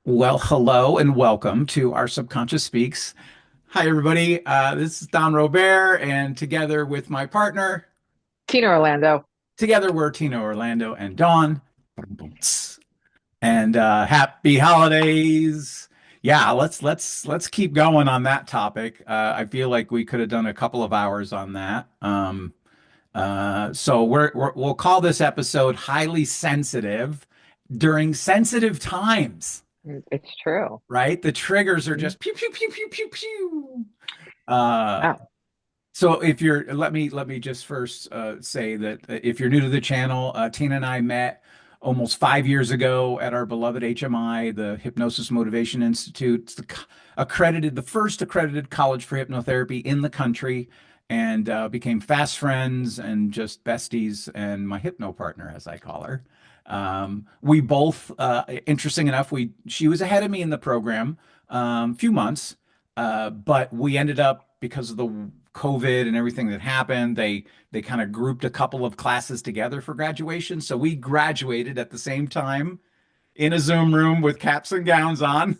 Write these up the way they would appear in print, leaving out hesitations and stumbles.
Well, hello and welcome to our Subconscious Speaks. Hi, everybody. This is Don Robert, and together with my partner, Tina Orlando. together we're Tino Orlando and Dawn. And happy holidays. Yeah, let's keep going on that topic. I feel like we could have done a couple of hours on that. So we'll call this episode highly sensitive during sensitive times. It's true. Right? The triggers are Mhm. just pew pew pew pew pew pew. Uh, Wow. so if you're let me just first say that if you're new to the channel, Tina and I met almost 5 years ago at our beloved HMI, the Hypnosis Motivation Institute. It's the first accredited college for hypnotherapy in the country, and became fast friends and just besties, and my hypno partner, as I call her. We both, interesting enough, we she was ahead of me in the program, few months, but we ended up because of the COVID and everything that happened. They kind of grouped a couple of classes together for graduation, so we graduated at the same time in a Zoom room with caps and gowns on.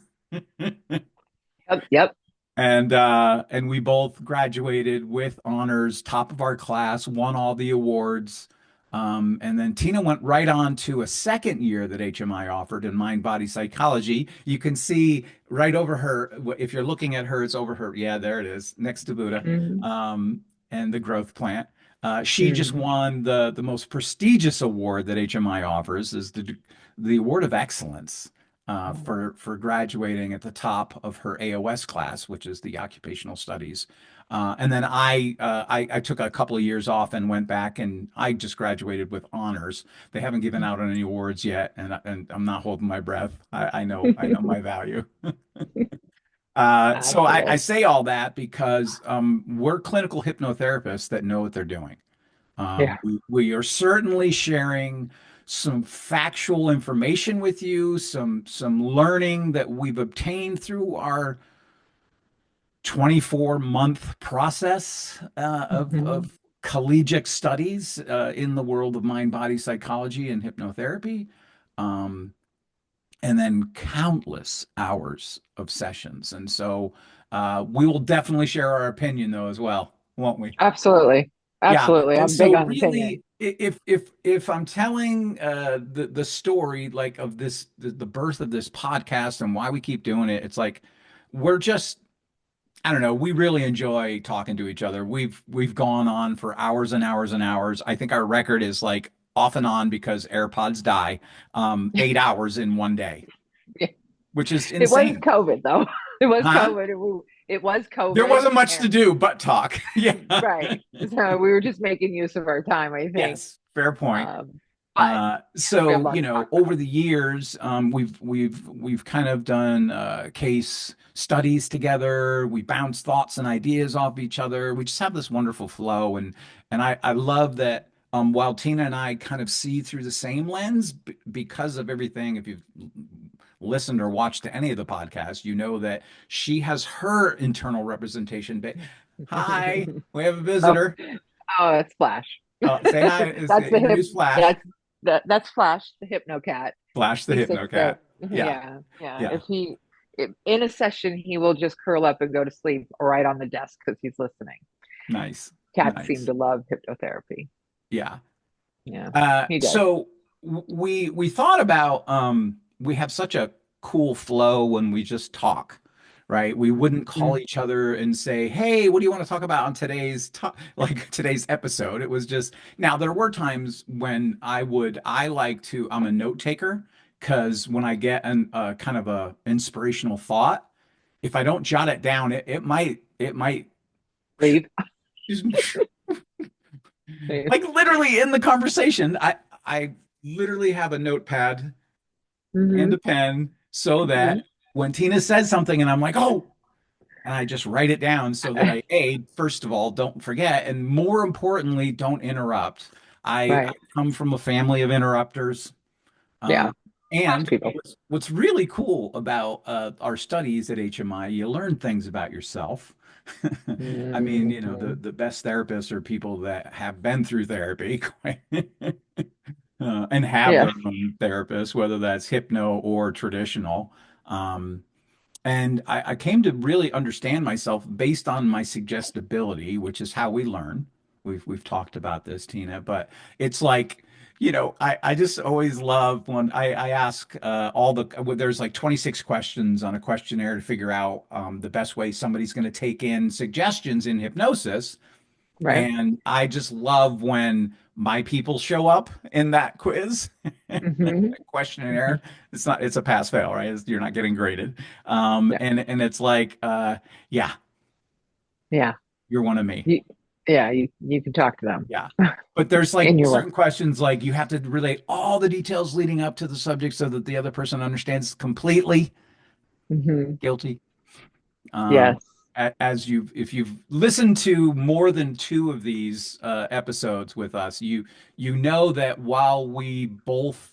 Yep. Yep. And we both graduated with honors, top of our class, won all the awards. And then Tina went right on to a second year that HMI offered in mind body psychology. You can see right over her, if you're looking at her, it's over her. Yeah, there it is, next to Buddha, Mhm. and the growth plant. She just Mhm. won the most prestigious award that HMI offers, is the award of excellence, for graduating at the top of her AOS class, which is the occupational studies. And then I took a couple of years off and went back, and I just graduated with honors. They haven't given out any awards yet, and I'm not holding my breath. I know my value. So I Absolutely. say all that because we're clinical hypnotherapists that know what they're doing. Yeah. We are certainly sharing some factual information with you, some learning that we've obtained through our 24-month process Mhm. of collegiate studies in the world of mind body psychology and hypnotherapy. Um, and then countless hours of sessions. And so we will definitely share our opinion though as well, won't we? Absolutely. Yeah. Absolutely. And I'm big so on opinion. really, if I'm telling the story like of the birth of this podcast and why we keep doing it, it's like we're just, I don't know, we really enjoy talking to each other. We've gone on for hours and hours and hours. I think our record is like off and on because AirPods die, 8 hours in one day, which is It was insane. COVID though. It was Huh? COVID. It was There COVID wasn't much to and do but talk. Yeah. right. So we were just making use of our time, I think. Yes, fair point. But we have So, lots to talk over the years, we've kind of done case studies together. We bounce thoughts and ideas off each other. We just have this wonderful flow, and I love that. While Tina and I kind of see through the same lens because of everything. If you've listened or watched any of the podcasts, you know that she has her internal representation. But hi, about. we have a Oh, visitor. oh, that's Flash. Say hi. That's the hip. Introduce Flash. That's that's Flash, the hypno cat. Flash the He sits there. Hypnocat. Yeah, Yeah, yeah. yeah. If in a session, he will just curl up and go to sleep right on the desk because he's listening. Nice, Cats seem nice. to love hypnotherapy. Yeah. Yeah, Uh, he does. so we thought about, we have such a cool flow when we just talk, right? We wouldn't call Mm. each other and say, "Hey, what do you want to talk about on today's like today's episode?" It was just, now there were times when I like to, I'm a note taker, because when I get an kind of a inspirational thought, if I don't jot it down, it might Leave. like literally in the conversation, I literally have a notepad and Mm-hmm. a pen so Mm-hmm. that when Tina says something and I'm like, "Oh," and I just write it down so that first of all, don't forget, and more importantly, don't interrupt. I Right. come from a family of interrupters. Yeah. Um, Most and people. what's really cool about our studies at HMI, you learn things about yourself. I mean, Hmm. the best therapists are people that have been through therapy, and have Yeah. their own therapist, whether that's hypno or traditional. Um, and I came to really understand myself based on my suggestibility, which is how we learn. We've talked about this, Tina, but it's like, I just always love when I ask well, there's like 26 questions on a questionnaire to figure out the best way somebody's going to take in suggestions in hypnosis. Right. And I just love when my people show up in that quiz Hmm. questionnaire. It's a pass fail, right? You're not getting graded. Yeah. And it's like, yeah, Yeah. you're one of me. You, yeah. You can talk to them Yeah. But there's in like your work. certain questions, like you have to relate all the details leading up to the subject so that the other person understands completely. Hmm. Guilty. Um, Yes. as if you've listened to more than two of these episodes with us, you know that while we both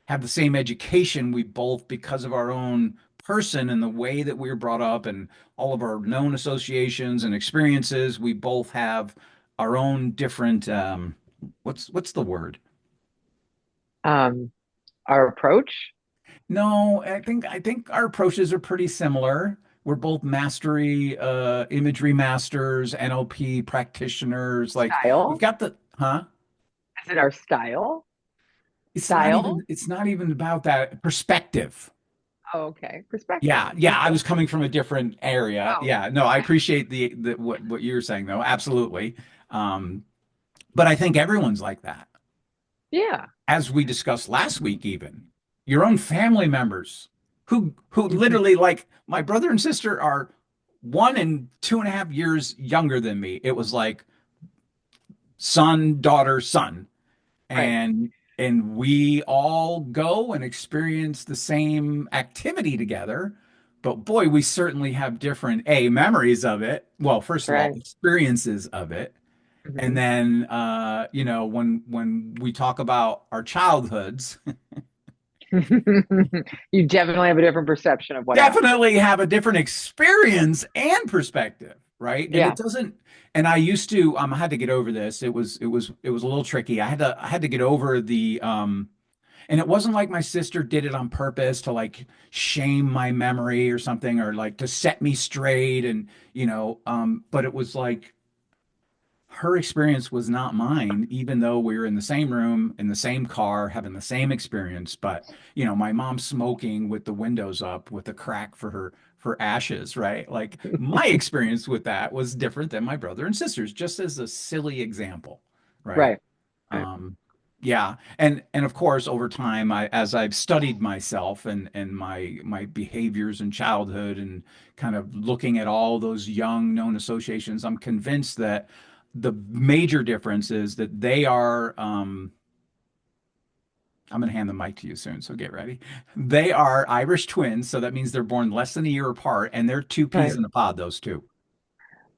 have the same education, we both, because of our own person and the way that we were brought up and all of our known associations and experiences, we both have our own different what's the word? Um, our approach No, I think our approaches are pretty similar. We're both mastery, imagery masters, NLP practitioners. Like we've style. got the, huh? Is it our style? It's not Style? even, it's not even about that perspective. Oh, okay. Perspective. Yeah, yeah. I Okay. was coming from a different area. Oh, Yeah, no, I appreciate the what you're saying though. Absolutely. Um, but I think everyone's like that. yeah. As we discussed last week, even your own family members who Hmm. literally like my brother and sister are 1 and 2.5 years younger than me. It was like son, daughter, son, Right. and we all go and experience the same activity together. But boy, we certainly have different memories of it. Well, first of all, Right. experiences of it. And Hmm. then when we talk about our childhoods, You definitely have a different perception of what happened. definitely have a different experience and perspective, right? And it Yeah. doesn't, and I used to I had to get over this. It was a little tricky. I had to get over the and it wasn't like my sister did it on purpose to like shame my memory or something or like to set me straight and but it was like her experience was not mine, even though we were in the same room, in the same car, having the same experience. But, my mom smoking with the windows up with a crack for ashes, right? Like my experience with that was different than my brother and sisters, just as a silly example, right? Right. Right. Um, yeah. And of course, over time, as I've studied myself and my behaviors in childhood and kind of looking at all those young known associations, I'm convinced that the major difference is that they are I'm going to hand the mic to you soon, so get ready. They are Irish twins, so that means they're born less than a year apart, and they're two peas Right. in a pod, those two.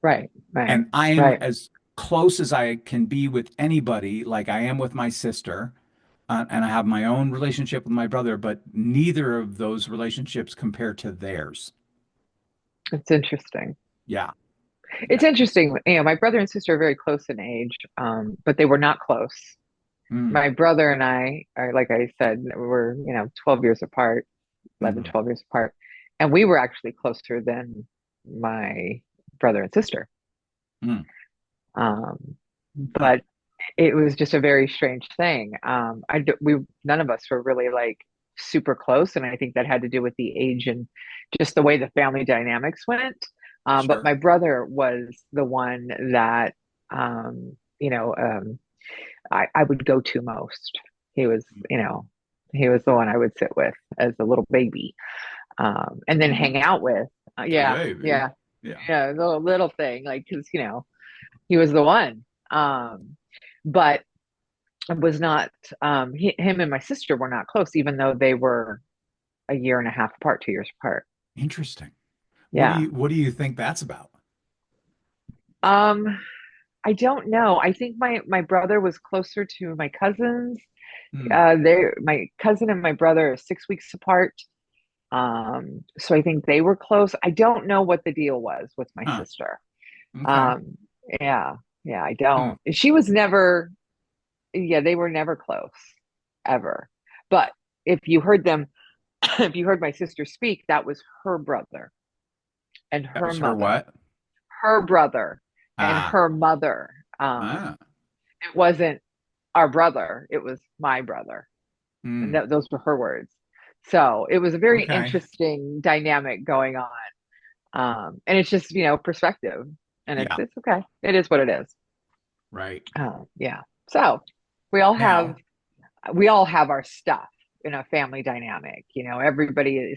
Right. Right. And I am Right. as close as I can be with anybody, like I am with my sister, and I have my own relationship with my brother, but neither of those relationships compare to theirs. It's interesting. Yeah, It's yeah. interesting. My brother and sister are very close in age, but they were not close. Mm, My brother and I are, like I said, we're, 12 years apart, 11, mhm, 12 years apart. And we were actually closer than my brother and sister. mm. Um, Huh, but it was just a very strange thing. None of us were really like super close, and I think that had to do with the age and just the way the family dynamics went. But sure. my brother was the one that um, you know um, I would go to most. He was, he was the one I would sit with as a little baby, and then hang Mm, out with. Yeah, baby. yeah, Yeah. yeah, the little thing, like because he was the one. But it was not. Him and my sister were not close, even though they were a year and a half apart, 2 years apart. Interesting. Yeah. What do you think that's about? Um, I don't know. I think my brother was closer to my cousins. Hmm. My cousin and my brother are 6 weeks apart. So I think they were close. I don't know what the deal was with my Huh. sister. Okay. Um, yeah, yeah, I Hmm. don't. She was never, yeah, they were never close, ever. But if you heard them if you heard my sister speak, that was her brother and That her was her mother, what? her brother and Ah, her mother. ah, It wasn't our brother, it was my brother. And mm, those were her words. So it was a very okay. interesting dynamic going on. And it's just, perspective. And it's Yeah, it's okay. It is what it is. right. Yeah. So we all have Now, we all have our stuff in a family dynamic.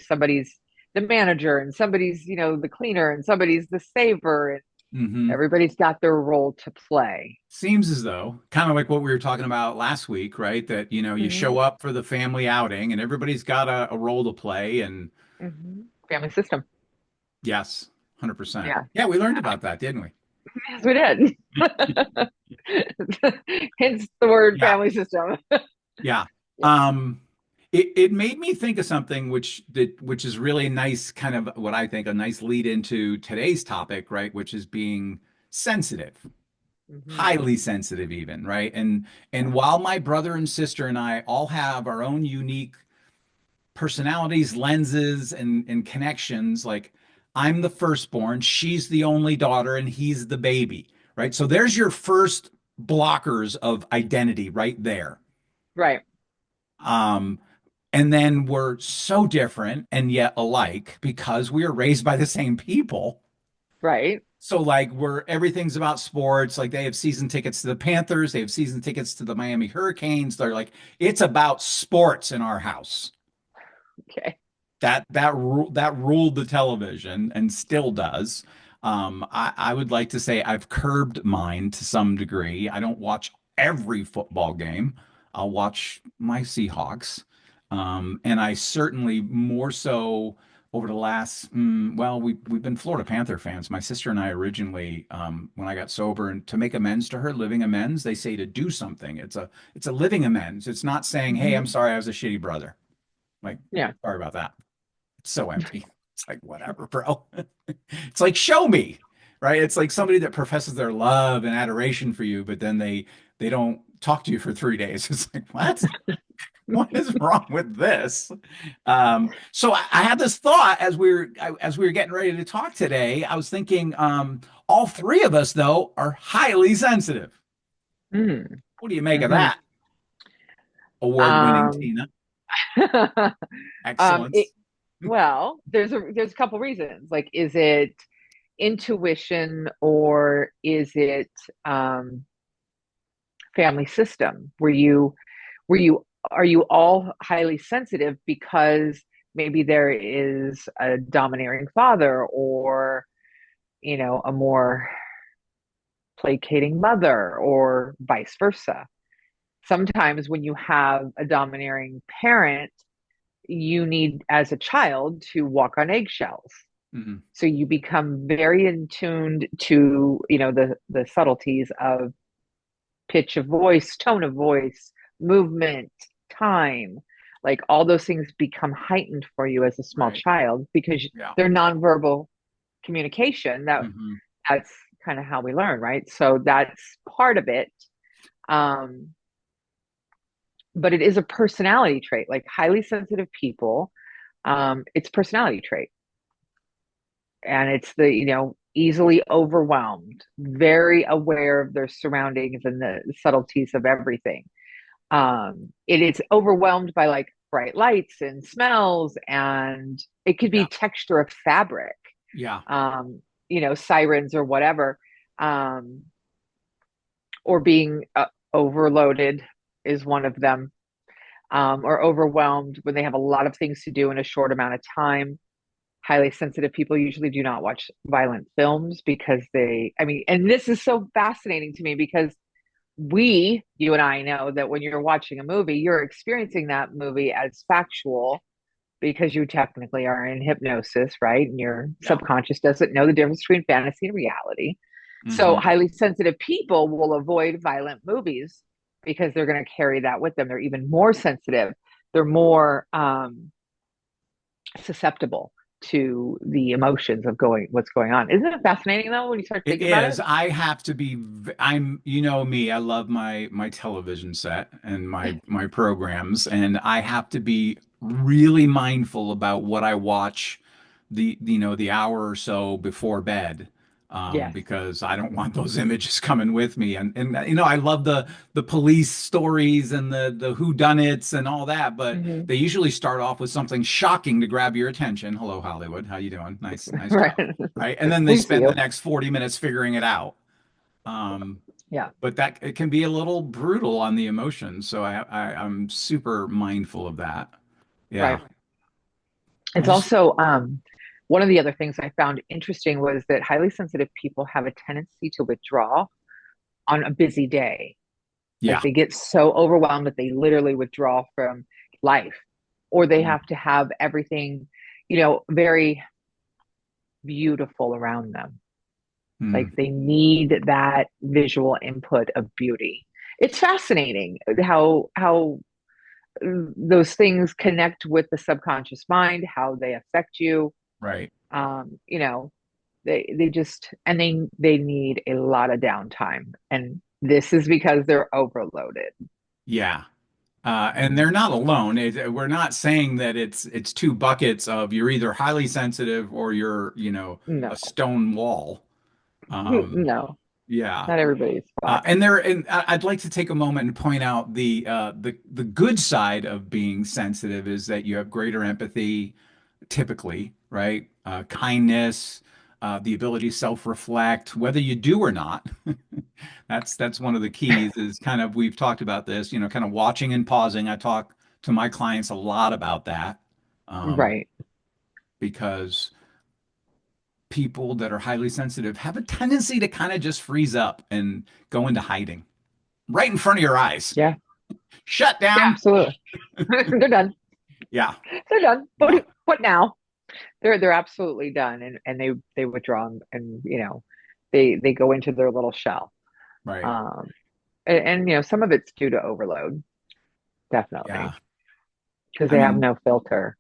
Somebody's the manager and somebody's, the cleaner and somebody's the saver and mhm. everybody's got their role to play. Seems as though, kind of like what we were talking about last week, right? That, you Hmm. show up for the family outing and everybody's got a role to play. And Family system. yes, 100%. Yeah. Yeah, we learned about that, didn't we? Yes, we did. Hence the word Yeah, family system. yeah. Yeah. Um, it made me think of something which is really nice, kind of what I think a nice lead into today's topic, right? Which is being sensitive, Hmm. highly sensitive even, right? And Yeah. while my brother and sister and I all have our own unique personalities, lenses, and connections. Like I'm the firstborn, she's the only daughter, and he's the baby, right? So there's your first blockers of identity right there. Right. Um, and then we're so different and yet alike because we are raised by the same people. Right. So like we're everything's about sports. Like they have season tickets to the Panthers, they have season tickets to the Miami Hurricanes. They're like, it's about sports in our house. Okay. That ruled the television and still does. I would like to say I've curbed mine to some degree. I don't watch every football game. I'll watch my Seahawks. And I certainly more so over the last, well, we've been Florida Panther fans. My sister and I originally, when I got sober, and to make amends to her, living amends, they say to do something. It's a living amends. It's not saying, "Hey, I'm Hmm. sorry, I was a shitty brother." Like, Yeah. sorry about that. It's so empty. It's like, whatever, bro. It's like, show me, right? It's like somebody that professes their love and adoration for you, but then they don't talk to you for 3 days. It's like, what? What is wrong with this? So I had this thought as we were getting ready to talk today. I was thinking, all three of us though are highly sensitive. Mm. What do you make of Hmm. that? Award-winning Um, Tina. um, it, Excellence. well, there's a couple reasons. Like, is it intuition or is it um, family system? Were you are you all highly sensitive because maybe there is a domineering father or a more placating mother or vice versa? Sometimes when you have a domineering parent, you need as a child to walk on eggshells, Mhm. so you become very in tuned to the subtleties of pitch of voice, tone of voice, movement, time. Like all those things become heightened for you as a small Right. child because Yeah. they're nonverbal communication. Hmm. That's kind of how we learn, right? So that's part of it. um but it is a personality trait. Like highly sensitive people, it's personality trait, and it's the easily overwhelmed, very aware of their surroundings and the subtleties of everything. It is overwhelmed by like bright lights and smells, and it could be Yeah. texture of fabric, Yeah. sirens or whatever, um, or being overloaded is one of them, or overwhelmed when they have a lot of things to do in a short amount of time. Highly sensitive people usually do not watch violent films because I mean, and this is so fascinating to me because you and I know that when you're watching a movie, you're experiencing that movie as factual because you technically are in hypnosis, right? And your Yeah. subconscious doesn't know the difference between fantasy and reality. So Hmm. highly sensitive people will avoid violent movies because they're going to carry that with them. They're even more sensitive. They're more susceptible to the emotions of going what's going on. Isn't it fascinating though when you start It thinking about it? is. I have to be. You know me. I love my television set and my programs, and I have to be really mindful about what I watch the hour or so before bed. Yes. Because I don't want those images coming with me. And I love the police stories and the whodunits and all that, but Hmm. they usually start off with something shocking to grab your attention. Hello, Hollywood. How you doing? Nice Right. job. Right. And then they We see spend the you. next 40 minutes figuring it out. Um, Yeah. but that it can be a little brutal on the emotions. So I'm super mindful of that. Yeah. Right. I It's just, also one of the other things I found interesting was that highly sensitive people have a tendency to withdraw on a busy day. Like yeah. they get so overwhelmed that they literally withdraw from life, or they Mm, have to have everything, very beautiful around them. Like mm, they need that visual input of beauty. It's fascinating how those things connect with the subconscious mind, how they affect you. right. Um, you know, they just and they need a lot of downtime, and this is because they're overloaded. Yeah. And Mhm. they're not alone. We're not saying that it's two buckets of you're either highly sensitive or you're, No, a stone wall. Um, no, yeah. not everybody's flat. I'd like to take a moment and point out the good side of being sensitive is that you have greater empathy, typically, right? Kindness, the ability to self-reflect, whether you do or not. That's one of the keys is kind of we've talked about this, kind of watching and pausing. I talk to my clients a lot about that, um, Right. because people that are highly sensitive have a tendency to kind of just freeze up and go into hiding right in front of your eyes. Yeah. Shut Yeah, down. absolutely. They're done. Yeah, They're done. yeah, What now? They're absolutely done, and they withdraw, and they go into their little shell. right. Um, and some of it's due to overload, Yeah. definitely, because I they have mean, no filter.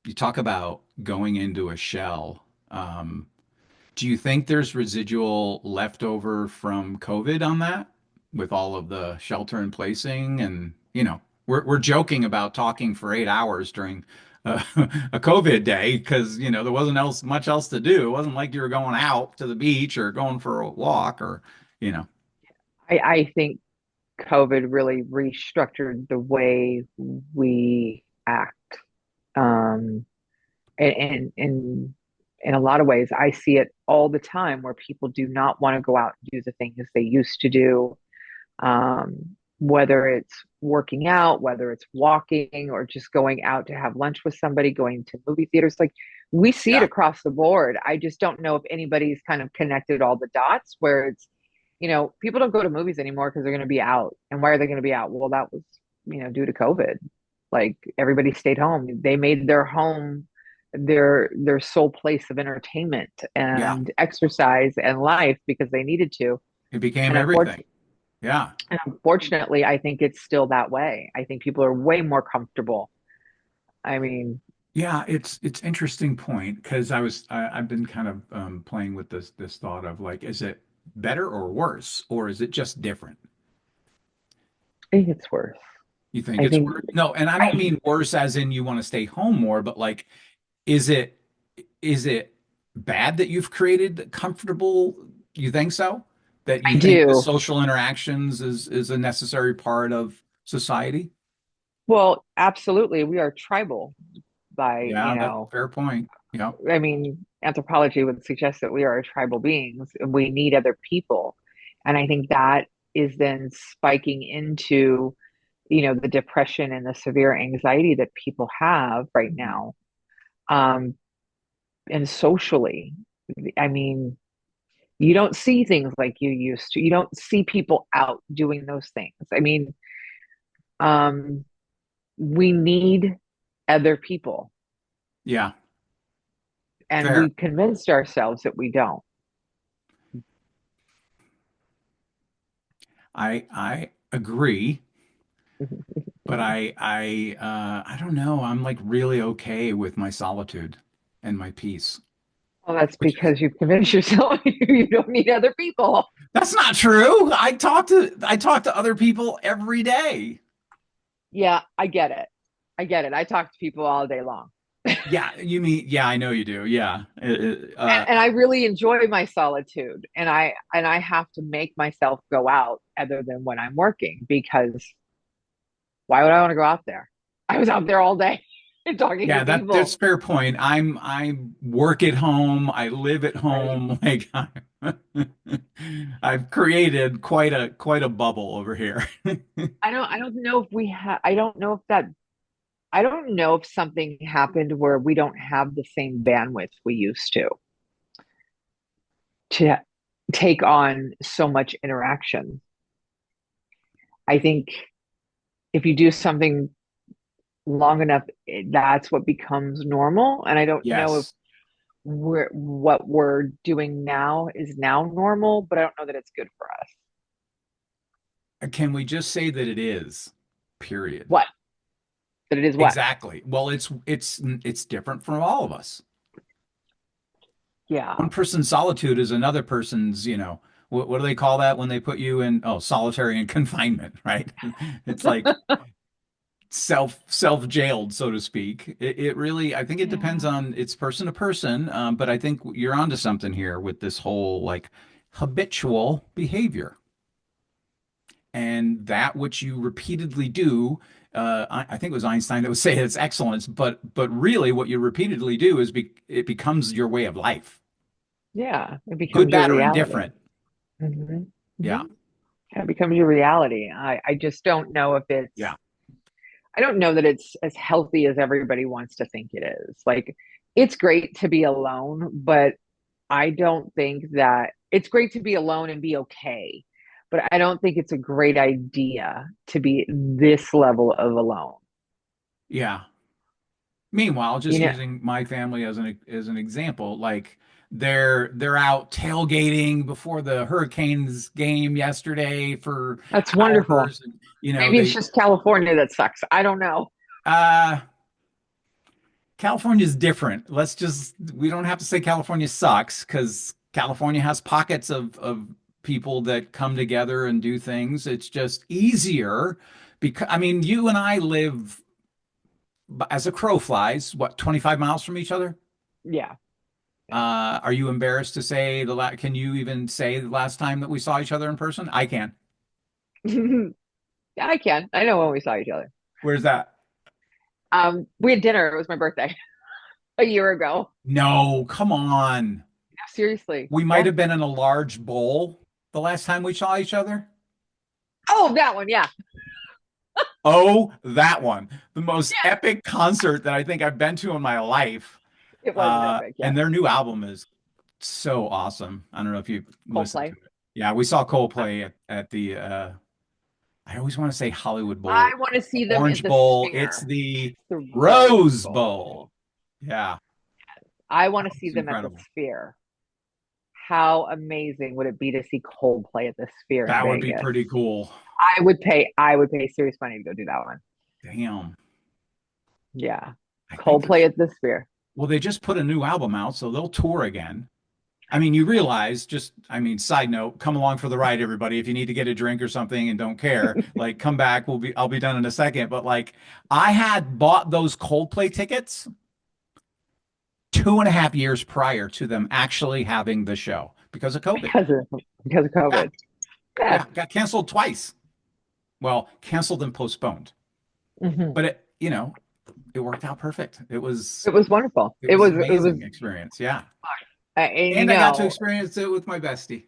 you talk about going into a shell. Do you think there's residual leftover from COVID on that with all of the shelter in placing? And, we're joking about talking for 8 hours during a COVID day because, there wasn't much else to do. It wasn't like you were going out to the beach or going for a walk or, you know, I think COVID really restructured the way we act. Um, and in a lot of ways, I see it all the time where people do not want to go out and do the things they used to do. Whether it's working out, whether it's walking, or just going out to have lunch with somebody, going to movie theaters. Like we see it yeah, across the board. I just don't know if anybody's kind of connected all the dots where it's, people don't go to movies anymore because they're going to be out. And why are they going to be out? Well, that was, due to COVID. Like everybody stayed home. They made their home their sole place of entertainment yeah, and exercise and life because they needed to. it became And everything. unfortunately, Yeah. and unfortunately, I think it's still that way. I think people are way more comfortable. I mean, Yeah, it's interesting point because I've been kind of playing with this thought of like, is it better or worse, or is it just different? I think it's worse. You think I it's think worse? No, and I don't mean worse as in you want to stay home more, but like, is it is it bad that you've created comfortable? You think so? That you I think the do. social interactions is a necessary part of society? Well, absolutely. We are tribal by, Yeah, that's a fair point. Yeah, I mean, anthropology would suggest that we are tribal beings and we need other people. And I think that is then spiking into, the depression and the severe anxiety that people have right now. Um, and socially, I mean, you don't see things like you used to. You don't see people out doing those things. I mean, um, we need other people, yeah, and fair. we convinced ourselves that we don't. I agree. But I don't know. I'm like really okay with my solitude and my peace. Well, that's Which is because you've convinced yourself you don't need other people. that's not true. I talk to other people every day. Yeah, I get it. I get it. I talk to people all day long. Yeah, you mean, yeah, I know you do. Yeah. And I really enjoy my solitude, and I have to make myself go out other than when I'm working, because why would I want to go out there? I was out there all day talking to Yeah, that's people. fair point. I work at home, I live at Right. home. Like I've created quite a bubble over here. I don't know if we have I don't know if that I don't know if something happened where we don't have the same bandwidth we used to take on so much interaction. I think if you do something long enough, that's what becomes normal. And I don't know if Yes. what we're doing now is now normal, but I don't know that it's good for us. Can we just say that it is? Period. What? That it is what? Exactly. Well, it's different from all of us. Yeah. One person's solitude is another person's, what do they call that when they put you in, oh, solitary and confinement, right? It's like self jailed, so to speak. It really, I think it depends Yeah. on it's person to person, but I think you're onto something here with this whole like habitual behavior and that which you repeatedly do. I think it was Einstein that would say it's excellence, but really what you repeatedly do it becomes your way of life, Yeah. It good, becomes your bad, or reality. indifferent. Hmm. Yeah, Hmm. It becomes your reality. I just don't know if yeah, I don't know that it's as healthy as everybody wants to think it is. Like, it's great to be alone, but I don't think that it's great to be alone and be okay. But I don't think it's a great idea to be this level of alone. yeah. Meanwhile, You just know, using my family as an example, like they're out tailgating before the Hurricanes game yesterday for that's wonderful. hours, and Maybe it's just California that sucks. I don't know. uh California's different. We don't have to say California sucks because California has pockets of people that come together and do things. It's just easier because I mean, you and I live as a crow flies, what, 25 miles from each other? Yeah. Yeah. Are you embarrassed to say can you even say the last time that we saw each other in person? I can. Yeah, I can. I know when we saw each other. Where's that? We had dinner. It was my birthday a year ago. No, come on. Yeah, seriously. We might Yeah. have been in a large bowl the last time we saw each other. Oh, that one. Yeah. Oh, that one. The most Yeah. epic concert that I think I've been to in my life. It was an epic. And Yes. their new album is so awesome. I don't know if you've listened to Coldplay. it. Yeah, we saw I, Coldplay at the I always want to say Hollywood I Bowl. want to see them at Orange the Bowl. It's Sphere, the the Rose Rose Bowl. Bowl. Yeah, I want that to see was them at the incredible. Sphere. How amazing would it be to see Coldplay at the Sphere in That would be Vegas? pretty cool. I would pay serious money to go do that one. Damn. Yeah. I think Coldplay there's, at the Sphere. well, they just put a new album out, so they'll tour again. I mean, you realize I mean, side note, come along for the ride, everybody. If you need to get a drink or something and don't care, like come back. I'll be done in a second. But like, I had bought those Coldplay tickets 2.5 years prior to them actually having the show because of COVID. Because of Yeah, COVID. Yeah. yeah, got canceled twice. Well, canceled and postponed. Hmm. But it worked out perfect. It was wonderful. It It was was, an it was, amazing experience. Yeah. and And I got to experience it with my bestie.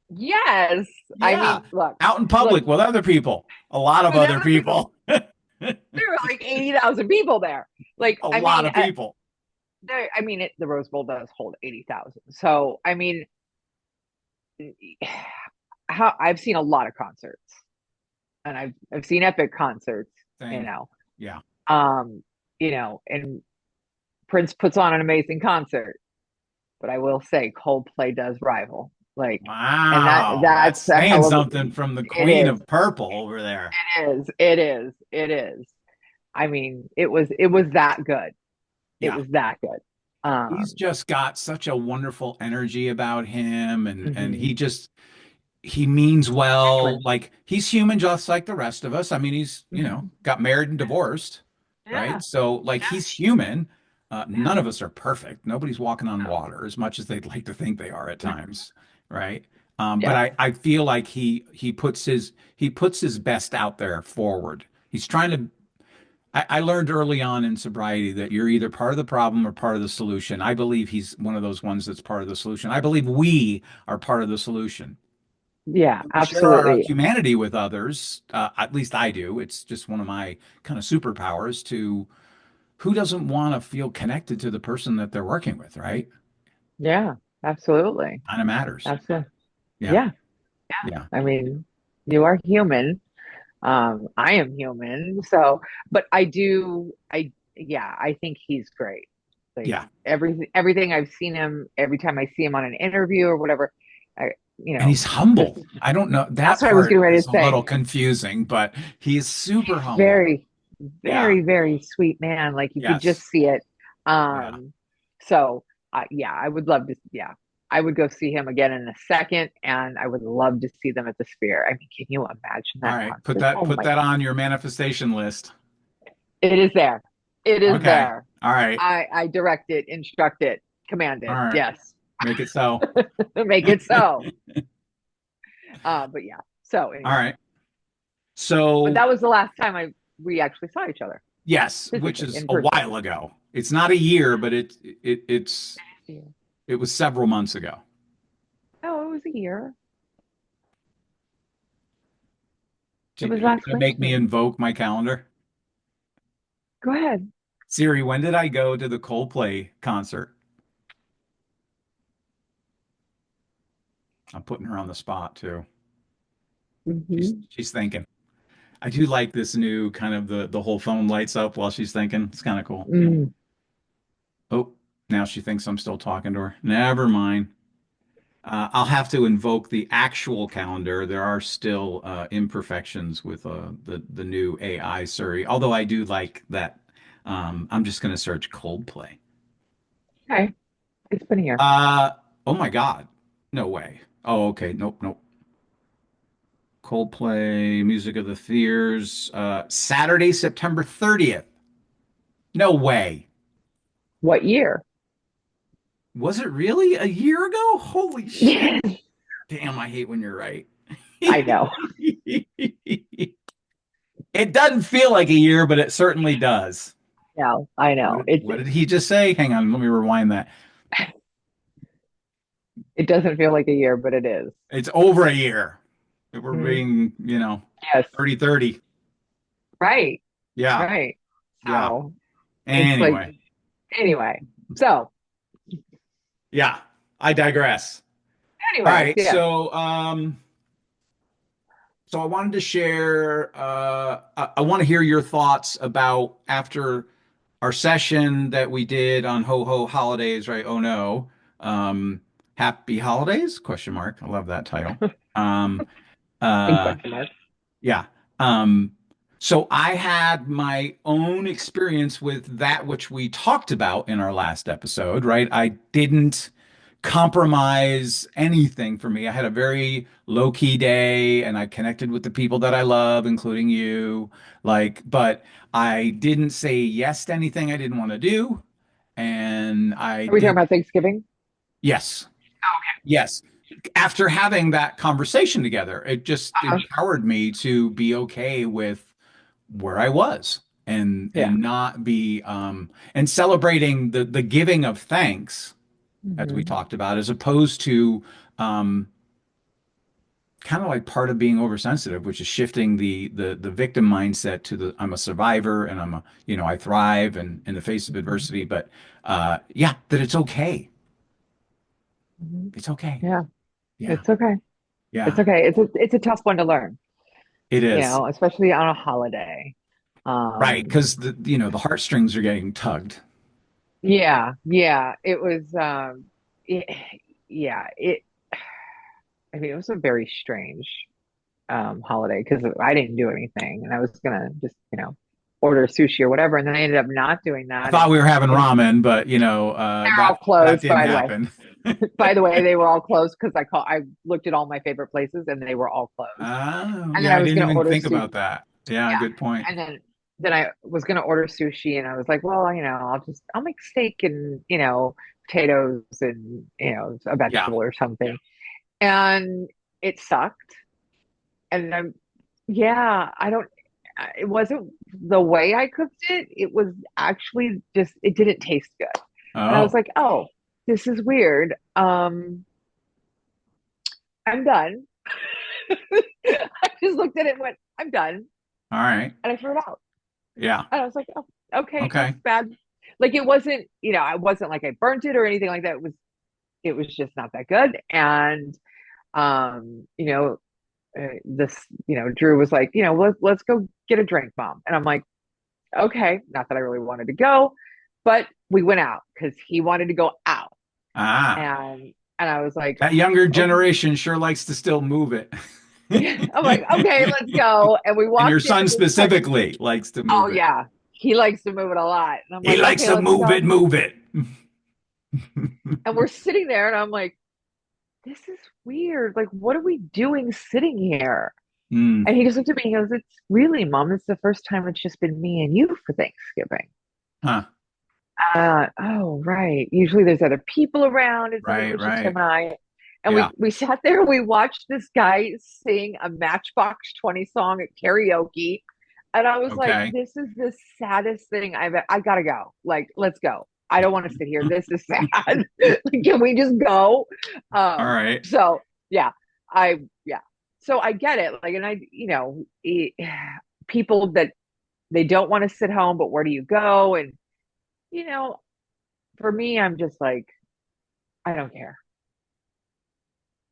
yes. I Yeah. mean, look, Out in look, public with other people. A lot of with other other people, people. there were like 80,000 people there. Like, A lot of people. the Rose Bowl does hold 80,000. So, I mean, how I've seen a lot of concerts, and I've seen epic concerts, you Same. know. Yeah. Um, and Prince puts on an amazing concert, but I will say Coldplay does rival. Like, and Wow. That's that's a saying hell of something from the it Queen is. of Purple over there. It is. I mean, it was that good. It Yeah. was that good. He's Um, just got such a wonderful energy about him and mhm. he means well. Genuine. Like he's human just like the rest of us. I mean, he's, Mhm. got married and divorced. right? Yeah. So like he's human. None of us are perfect. Nobody's walking on water as much as they'd like to think they are at times, right? But Yeah. I feel like he puts his best out there forward. He's trying to. I learned early on in sobriety that you're either part of the problem or part of the solution. I believe he's one of those ones that's part of the solution. I believe we are part of the solution. Yeah, We share our absolutely. humanity with others. At least I do. It's just one of my kind of superpowers to who doesn't want to feel connected to the person that they're working with, right? Yeah, absolutely. Kind of matters. Absolutely. Yeah. Yeah. Yeah. I mean, you are human. I am human. So, but yeah, I think he's great. Like Yeah. everything I've seen him, every time I see him on an interview or whatever, I, you And know, he's this, humble. I don't know. that's That what I was part getting ready is to a say. little confusing, but he's super He's humble. very, Yeah. very, very sweet man. Like you could just Yes. see it. Yeah. So yeah, I would love to. Yeah, I would go see him again in a second, and I would love to see them at the Sphere. I mean, can you imagine All that right. concert? Oh Put my, that on your manifestation list. it is there. It is Okay. there. All right. I direct it, instruct it, command All it. right. Yes, Make it so. make it so. But yeah. So All anyway, right. but So, that was the last time I we actually saw each other yes, which physically is in a person. while ago. It's not a year, but Yeah. it was several months ago. Oh, it was a year. It Are was you last gonna make me winter. invoke my calendar? Go ahead. Siri, when did I go to the Coldplay concert? I'm putting her on the spot too. Hmm. She's thinking. I do like this new kind of the whole phone lights up while she's thinking. It's kind of cool. Mm. Oh, now she thinks I'm still talking to her. Never mind. I'll have to invoke the actual calendar. There are still imperfections with the new AI Siri, although I do like that. I'm just going to search Coldplay. Okay. It's been a year. Uh, oh my God. No way. Oh, okay. Nope, nope. Coldplay, Music of the Fears, Saturday, September 30th. No way. What year? Was it really a year ago? Holy shit. Yes, Damn, I hate when you're right. I know. It doesn't feel like a year, but it certainly does. No, I know. It's What did he just say? Hang on, let me rewind that. it doesn't feel like a year, but it is. It's over a year. We're Mhm. being, Yes. 30-30. Right. Yeah, Right. yeah. So it's like Anyway, anyway. So yeah, I digress. All anyways, right, yeah. so I wanted to share, I want to hear your thoughts about after our session that we did on Ho Ho Holidays, right? Oh no. Happy Holidays? Question mark. I love that title. Um, Big uh, question mark. yeah. Um, so I had my own experience with that which we talked about in our last episode, right? I didn't compromise anything for me. I had a very low key day and I connected with the people that I love, including you. But I didn't say yes to anything I didn't want to do. And I Are we talking did, about Thanksgiving? yes, yes. After having that conversation together, it just Uh-huh. empowered me to be okay with where I was Yeah. and not be and celebrating the giving of thanks as we Hmm. talked about, as opposed to um, kind of like part of being oversensitive, which is shifting the victim mindset to the I'm a survivor and I thrive and in the face of Hmm. adversity. But yeah, that it's okay. Hmm. It's okay. Yeah. Yeah, It's okay. It's yeah, okay. It's a tough one to learn, it is. especially on a holiday. Right, Um, because the heartstrings are getting tugged. yeah, yeah. It was it, yeah, I mean it was a very strange holiday because I didn't do anything and I was gonna just, order sushi or whatever, and then I ended up not doing I that. thought And we were having you know, ramen, but they're all that closed, didn't by the way. happen. By the way, they were all closed because I looked at all my favorite places and they were all closed. Oh, And then yeah, I I was didn't gonna even order think sushi. about that. Yeah, good point. And then then I was going to order sushi and I was like, well, I'll make steak and, potatoes and, a Yeah. vegetable or something. And it sucked. And yeah, it wasn't the way I cooked it. It was actually just, it didn't taste good. And I was Oh, like, oh, this is weird. I'm done. I just looked at it and went, I'm done. all right. And I threw it out. Yeah. And I was like, oh, okay, Okay. that's bad. Like it wasn't, I wasn't like I burnt it or anything like that. It was just not that good. And um, you know, this, Drew was like, let's go get a drink, mom. And I'm like, okay, not that I really wanted to go, but we went out because he wanted to go out. Ah, And I was like, that younger okay. generation sure likes to still move it. I'm like, okay, let's go. And we And your walked son into this place. specifically likes to Oh move it. yeah. He likes to move it a lot. And I'm He like, likes okay, to let's move it, go. move it. And we're sitting there and I'm like, this is weird. Like, what are we doing sitting here? Mm, And he just looked at me and he goes, it's really, mom, it's the first time it's just been me and you for Thanksgiving. huh. Oh, right. Usually there's other people around, and then it Right, was just him right. and I. And Yeah. we sat there and we watched this guy sing a Matchbox 20 song at karaoke. And I was like, Okay. this is the saddest thing I gotta go. Like, let's go. I don't want to sit here. This is sad. Can we just go? All right. So yeah, yeah. So I get it. Like, and people that they don't want to sit home, but where do you go? And you know, for me, I'm just like, I don't care.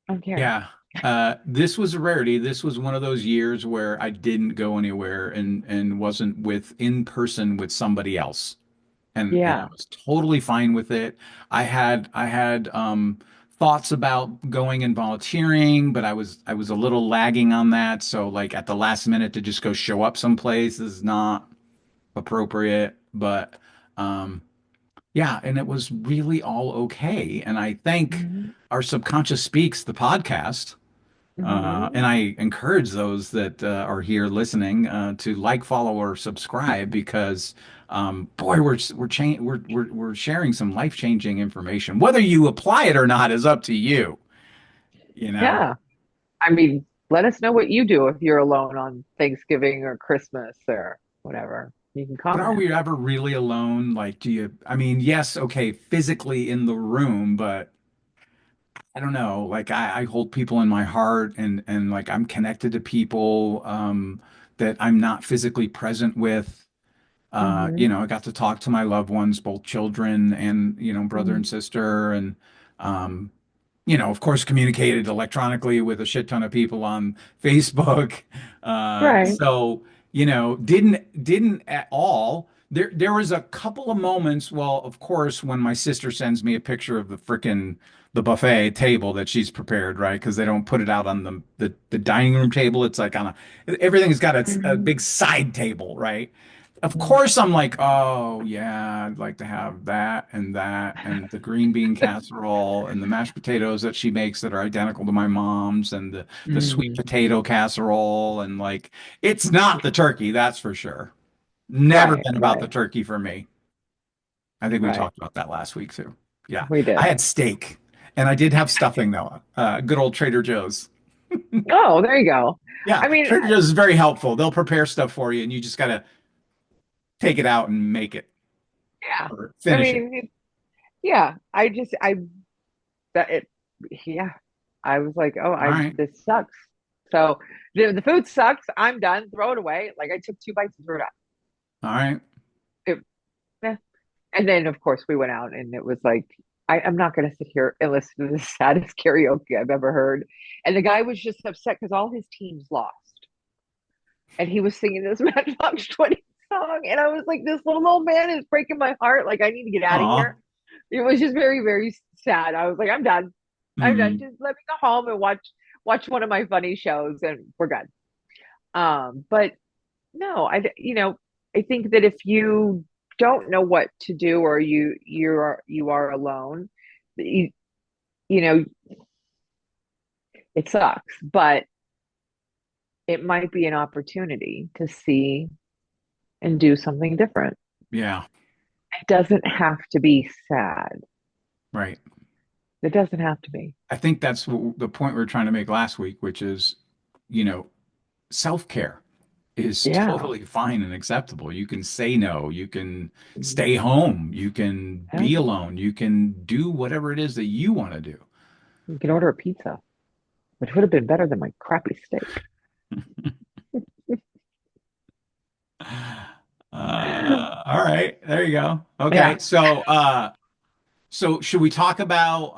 I don't care. Yeah. This was a rarity. This was one of those years where I didn't go anywhere and wasn't with in person with somebody else. And I Yeah. was totally fine with it. I had thoughts about going and volunteering, but I was a little lagging on that. So like at the last minute to just go show up someplace is not appropriate. But um yeah, and it was really all okay. And I thank Hmm. our Subconscious Speaks, the podcast. And Hmm. I encourage those that are here listening to like, follow, or subscribe because, boy, we're sharing some life-changing information. Whether you apply it or not is up to you. You know, Yeah. I mean, let us know what you do if you're alone on Thanksgiving or Christmas or whatever. You can but are comment. we ever really alone? Like, do you? I mean, yes, okay, physically in the room, but I don't know. Like, I hold people in my heart, and like I'm connected to people that I'm not physically present with. Hmm. I got to talk to my loved ones, both children and, brother and Hmm. sister, and um, of course, communicated electronically with a shit ton of people on Facebook. Right. So, didn't at all. There was a couple of moments. Well, of course, when my sister sends me a picture of the buffet table that she's prepared, right? Because they don't put it out on the dining room table. It's like everything's got a Hmm. big side table, right? Of Hmm. course, I'm like, oh yeah, I'd like to have that and the green bean casserole and the mashed potatoes that she makes that are identical to my mom's and the sweet Hmm. potato casserole and like it's not the turkey, that's for sure. Never Right. been about the Right. turkey for me. I think we Right. talked about that last week too. Yeah, We I did. had steak and I did have stuffing though. Good old Trader Joe's. Oh, there you go. Yeah, I mean, Trader Joe's is very helpful. They'll prepare stuff for you and you just gotta take it out and make it yeah. or I finish it. mean, yeah. That it, yeah. I was like, oh, All right. this sucks. So the food sucks. I'm done. Throw it away. Like I took two bites and threw it out. All right. It, eh. And then of course we went out and it was like, I'm not going to sit here and listen to the saddest karaoke I've ever heard. And the guy was just upset because all his teams lost. And he was singing this Matchbox 20 song. And I was like, this little old man is breaking my heart. Like, I need to get out of Aw. here. It was just very, very sad. I was like, I'm done. I'm done. Hmm. Just let me go home and watch one of my funny shows and we're good. But no, I think that if you don't know what to do or you are alone, you, you know, it sucks, but it might be an opportunity to see and do something different. Yeah. It doesn't have to be sad. Right. It doesn't have to be. I think that's the point we were trying to make last week, which is, you know, self-care is Yeah. totally fine and acceptable. You can say no, you can stay Mhm. home, you can Yeah. be alone, you can do whatever it is that you want to do. You can order a pizza, which would have been better than my crappy steak. All right, there you go. Okay, Yeah. so should we talk about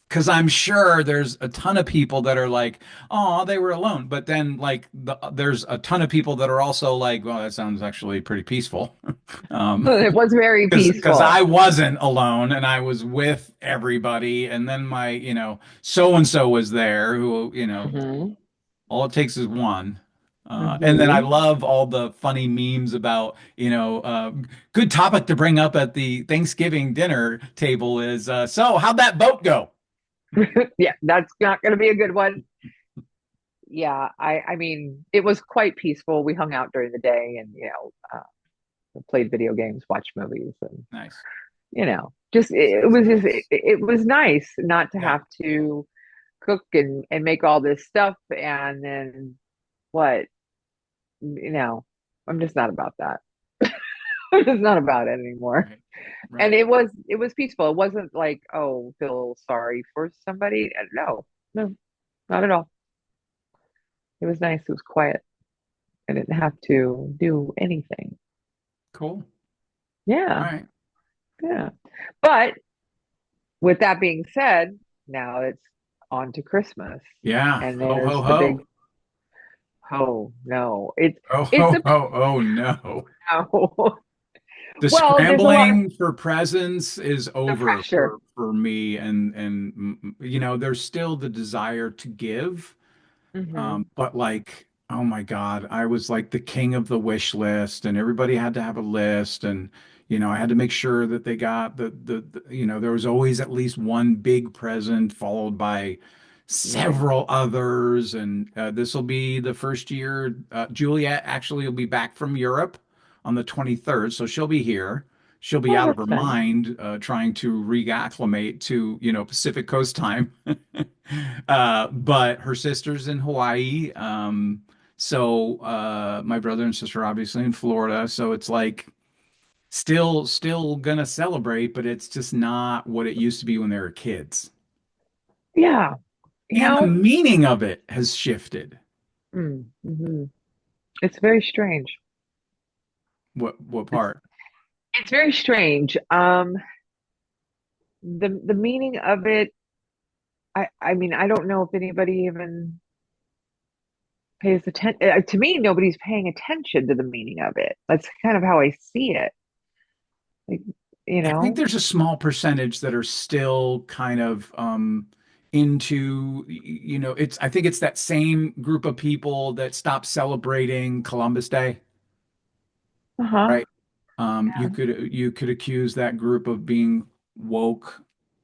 because I'm sure there's a ton of people that are like, oh, they were alone, but then like there's a ton of people that are also like, well, that sounds actually pretty peaceful. It was very Because peaceful. I wasn't alone and I was with everybody, and then my, so and so was there who, Hmm. all it takes is one. And then I Hmm. love all the funny memes about, good topic to bring up at the Thanksgiving dinner table is, so how'd that boat go? Yeah, that's not going to be a good one. Yeah, I mean, it was quite peaceful. We hung out during the day and, played video games, watched movies, and, Nice. just it Sounds was just nice. it was nice not to Yeah. have to cook and make all this stuff and then what, you know, I'm just not about that. I'm just not about it anymore. Right. And Right. it was peaceful. It wasn't like, oh, feel sorry for somebody. No, no, not at all. It was nice. It was quiet. I didn't have to do anything. Cool. All Yeah, right. yeah. But with that being said, now it's on to Christmas. Yeah. And Ho, ho, there's the big, ho. oh no, it's Oh, it's ho, a ho. Oh, no. no. The Well, there's a lot of scrambling for presents is the over pressure. for me, and there's still the desire to give. Hmm. But like, oh my God, I was like the king of the wish list, and everybody had to have a list, and I had to make sure that they got there was always at least one big present followed by Right. several others, and this will be the first year. Juliet actually will be back from Europe on the 23rd, so she'll be here. She'll be Oh, out of her that's nice. mind, trying to reacclimate to, Pacific Coast time. But her sister's in Hawaii. So my brother and sister are obviously in Florida. So it's like still gonna celebrate, but it's just not what it used to be when they were kids. Yeah. You And the know, meaning of it has shifted. mhm. It's very strange. What It's part? it's very strange. The meaning of it, I mean, I don't know if anybody even pays attention. To me, nobody's paying attention to the meaning of it. That's kind of how I see it. Like, you I think know, there's a small percentage that are still kind of into, I think it's that same group of people that stopped celebrating Columbus Day, uh-huh. right? You could accuse that group of being woke,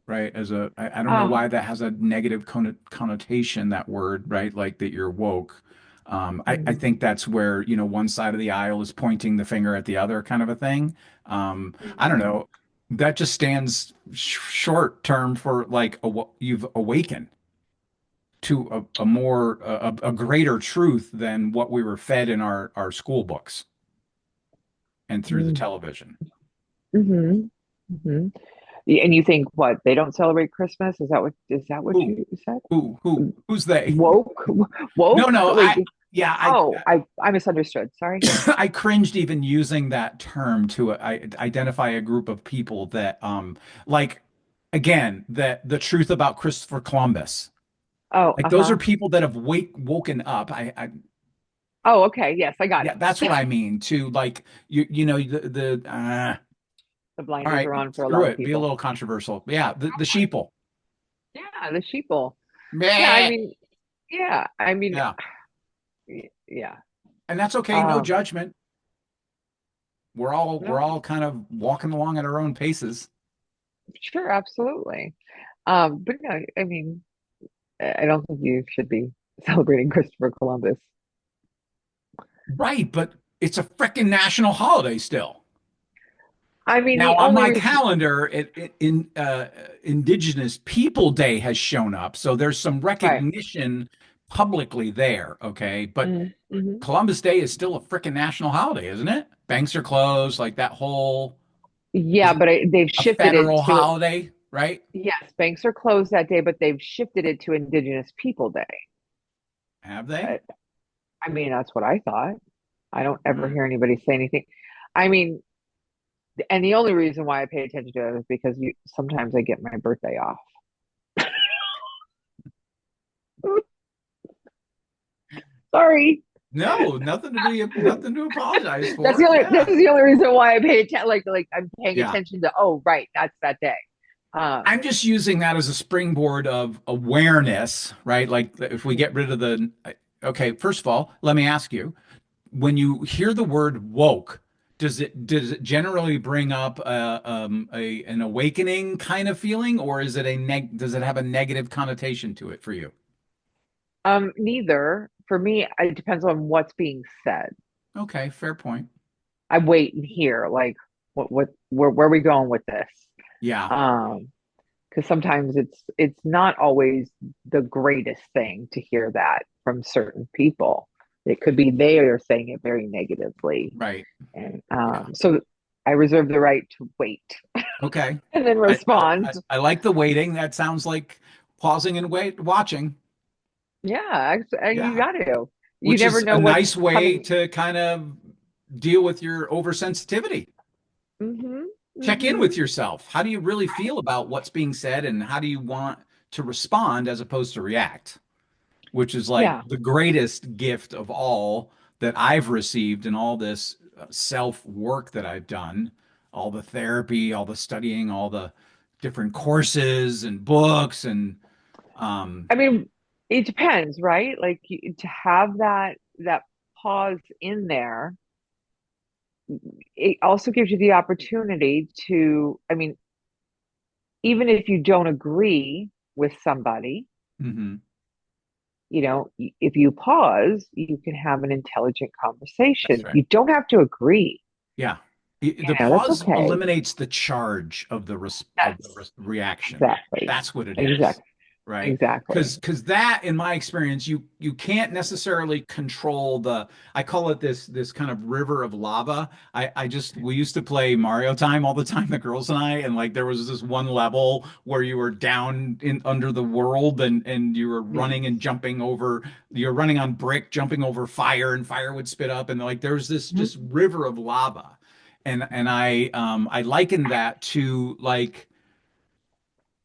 right? I don't know Oh, why that has a negative connotation, that word, right? Like that you're woke. I mhm, think that's where, one side of the aisle is pointing the finger at the other kind of a thing. I don't mhm, know. That just stands short term for like you've awakened to a more a greater truth than what we were fed in our school books and through the mhm, television. mhm, mhm. And you think what? They don't celebrate Christmas? Is that what Who? you said? Who's they? Woke? No, Woke? no, Like, yeah, I misunderstood. Sorry. I cringed even using that term to identify a group of people that, like, again, that the truth about Christopher Columbus. Oh, Like, those are uh-huh. people that have woken up. Oh, okay. Yes, I got Yeah, it. that's what I mean. To like, The all blinders right, are on for a screw lot of it, be a people. little controversial. Yeah, the sheeple. Yeah, the sheeple. Yeah, I Meh. mean, yeah, I mean, Yeah, yeah. and that's okay. No Um, judgment. We're no, all kind of walking along at our own paces. sure, absolutely. But no, I mean, I don't think you should be celebrating Christopher Columbus. Right, but It's a freaking national holiday still. I mean, Now the on only my reason, calendar, Indigenous People Day has shown up, so there's some right? recognition publicly there. Okay, but Mm-hmm. Columbus Day is still a freaking national holiday, isn't it? Banks are closed, like that whole is Yeah, it but they've a shifted it federal to, holiday, right? yes, banks are closed that day, but they've shifted it to Indigenous People Day. Have they? But I mean, that's what I thought. I don't ever Hmm. hear anybody say anything. I mean, and the only reason why I pay attention to it is because sometimes I get my birthday off. Sorry. No, nothing to apologize for. That's Yeah. the only reason why I pay attention. Like I'm paying Yeah. attention to. Oh, right, that's that day. I'm just using that as a springboard of awareness, right? Like if we get rid of the, okay, first of all, let me ask you, when you hear the word woke, does it generally bring up an awakening kind of feeling, or is it does it have a negative connotation to it for you? Neither. For me, it depends on what's being said. Okay, fair point. I wait and hear like where are we going with this? Yeah, Um, because sometimes it's not always the greatest thing to hear that from certain people. It could be they are saying it very negatively, right. and Yeah. so I reserve the right to wait Okay. and then respond. I like the waiting. That sounds like pausing and watching. Yeah, you Yeah. got to. You Which never is know a what's nice way coming. to kind of deal with your oversensitivity. Hmm. Check in Hmm. with yourself. How do you really feel about what's being said, and how do you want to respond as opposed to react? Which is like Yeah. the greatest gift of all that I've received in all this self work that I've done, all the therapy, all the studying, all the different courses and books and um I mean, it depends, right? Like to have that pause in there, it also gives you the opportunity to, I mean, even if you don't agree with somebody, mhm. if you pause, you can have an intelligent That's conversation. right. You don't have to agree. Yeah. The That's pause okay. eliminates the charge of That's reaction. exactly, That's what it is, exactly, right? exactly. Because that, in my experience, you can't necessarily control the. I call it this kind of river of lava. I just we used to play Mario Time all the time, the girls and I, and like there was this one level where you were down in under the world and you were running and Yes. jumping over. You're running on brick, jumping over fire, and fire would spit up, and like there was this Mhm. just river of lava and I liken that to like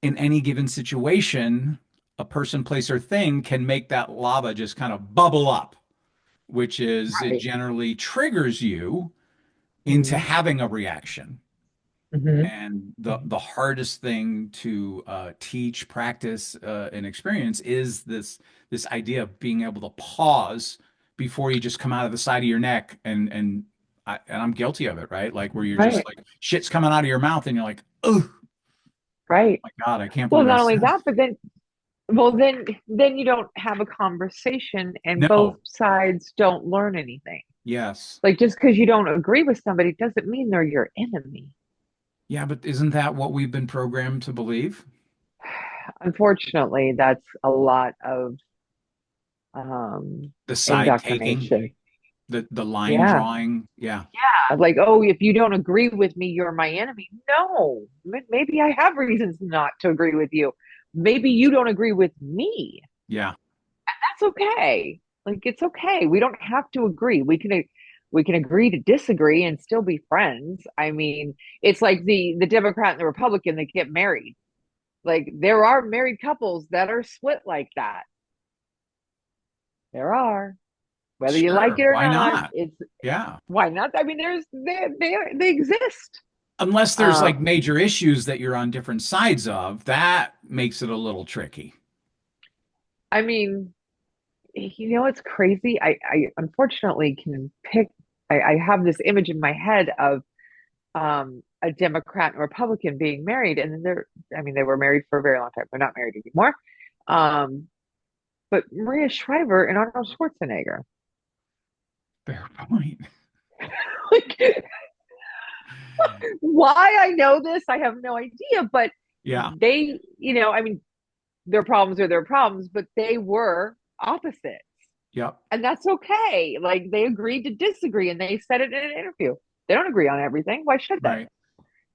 in any given situation, a person, place, or thing can make that lava just kind of bubble up, which is it Right. generally triggers you into Hmm. having a reaction. Hmm. And the hardest thing to teach, practice, and experience is this idea of being able to pause before you just come out of the side of your neck and I'm guilty of it, right? Like where you're just Right. like shit's coming out of your mouth and you're like, oh Right. my God, I can't Well, believe I not only said that, but then you don't have a conversation and that. both No. sides don't learn anything. Yes. Like just because you don't agree with somebody doesn't mean they're your enemy. Yeah, but isn't that what we've been programmed to believe? Unfortunately, that's a lot of um The side taking, indoctrination. the line Yeah. drawing. Yeah. Like, oh, if you don't agree with me, you're my enemy. No, maybe I have reasons not to agree with you. Maybe you don't agree with me. Yeah. That's okay. Like it's okay. We don't have to agree. We can agree to disagree and still be friends. I mean, it's like the Democrat and the Republican that get married. Like there are married couples that are split like that. There are. Whether you like Sure. it or Why not, not? it's Yeah. why not? I mean, they exist. Unless there's like Um, major issues that you're on different sides of, that makes it a little tricky. I mean, it's crazy. I unfortunately can pick. I have this image in my head of a Democrat and Republican being married, and then I mean, they were married for a very long time. They're not married anymore. Um, but Maria Shriver and Arnold Schwarzenegger, Fair point. Like, why I know this, I have no idea. But Yeah. they, I mean, their problems are their problems, but they were opposites. Yep. And that's okay. Like they agreed to disagree and they said it in an interview. They don't agree on everything. Why should they? Right.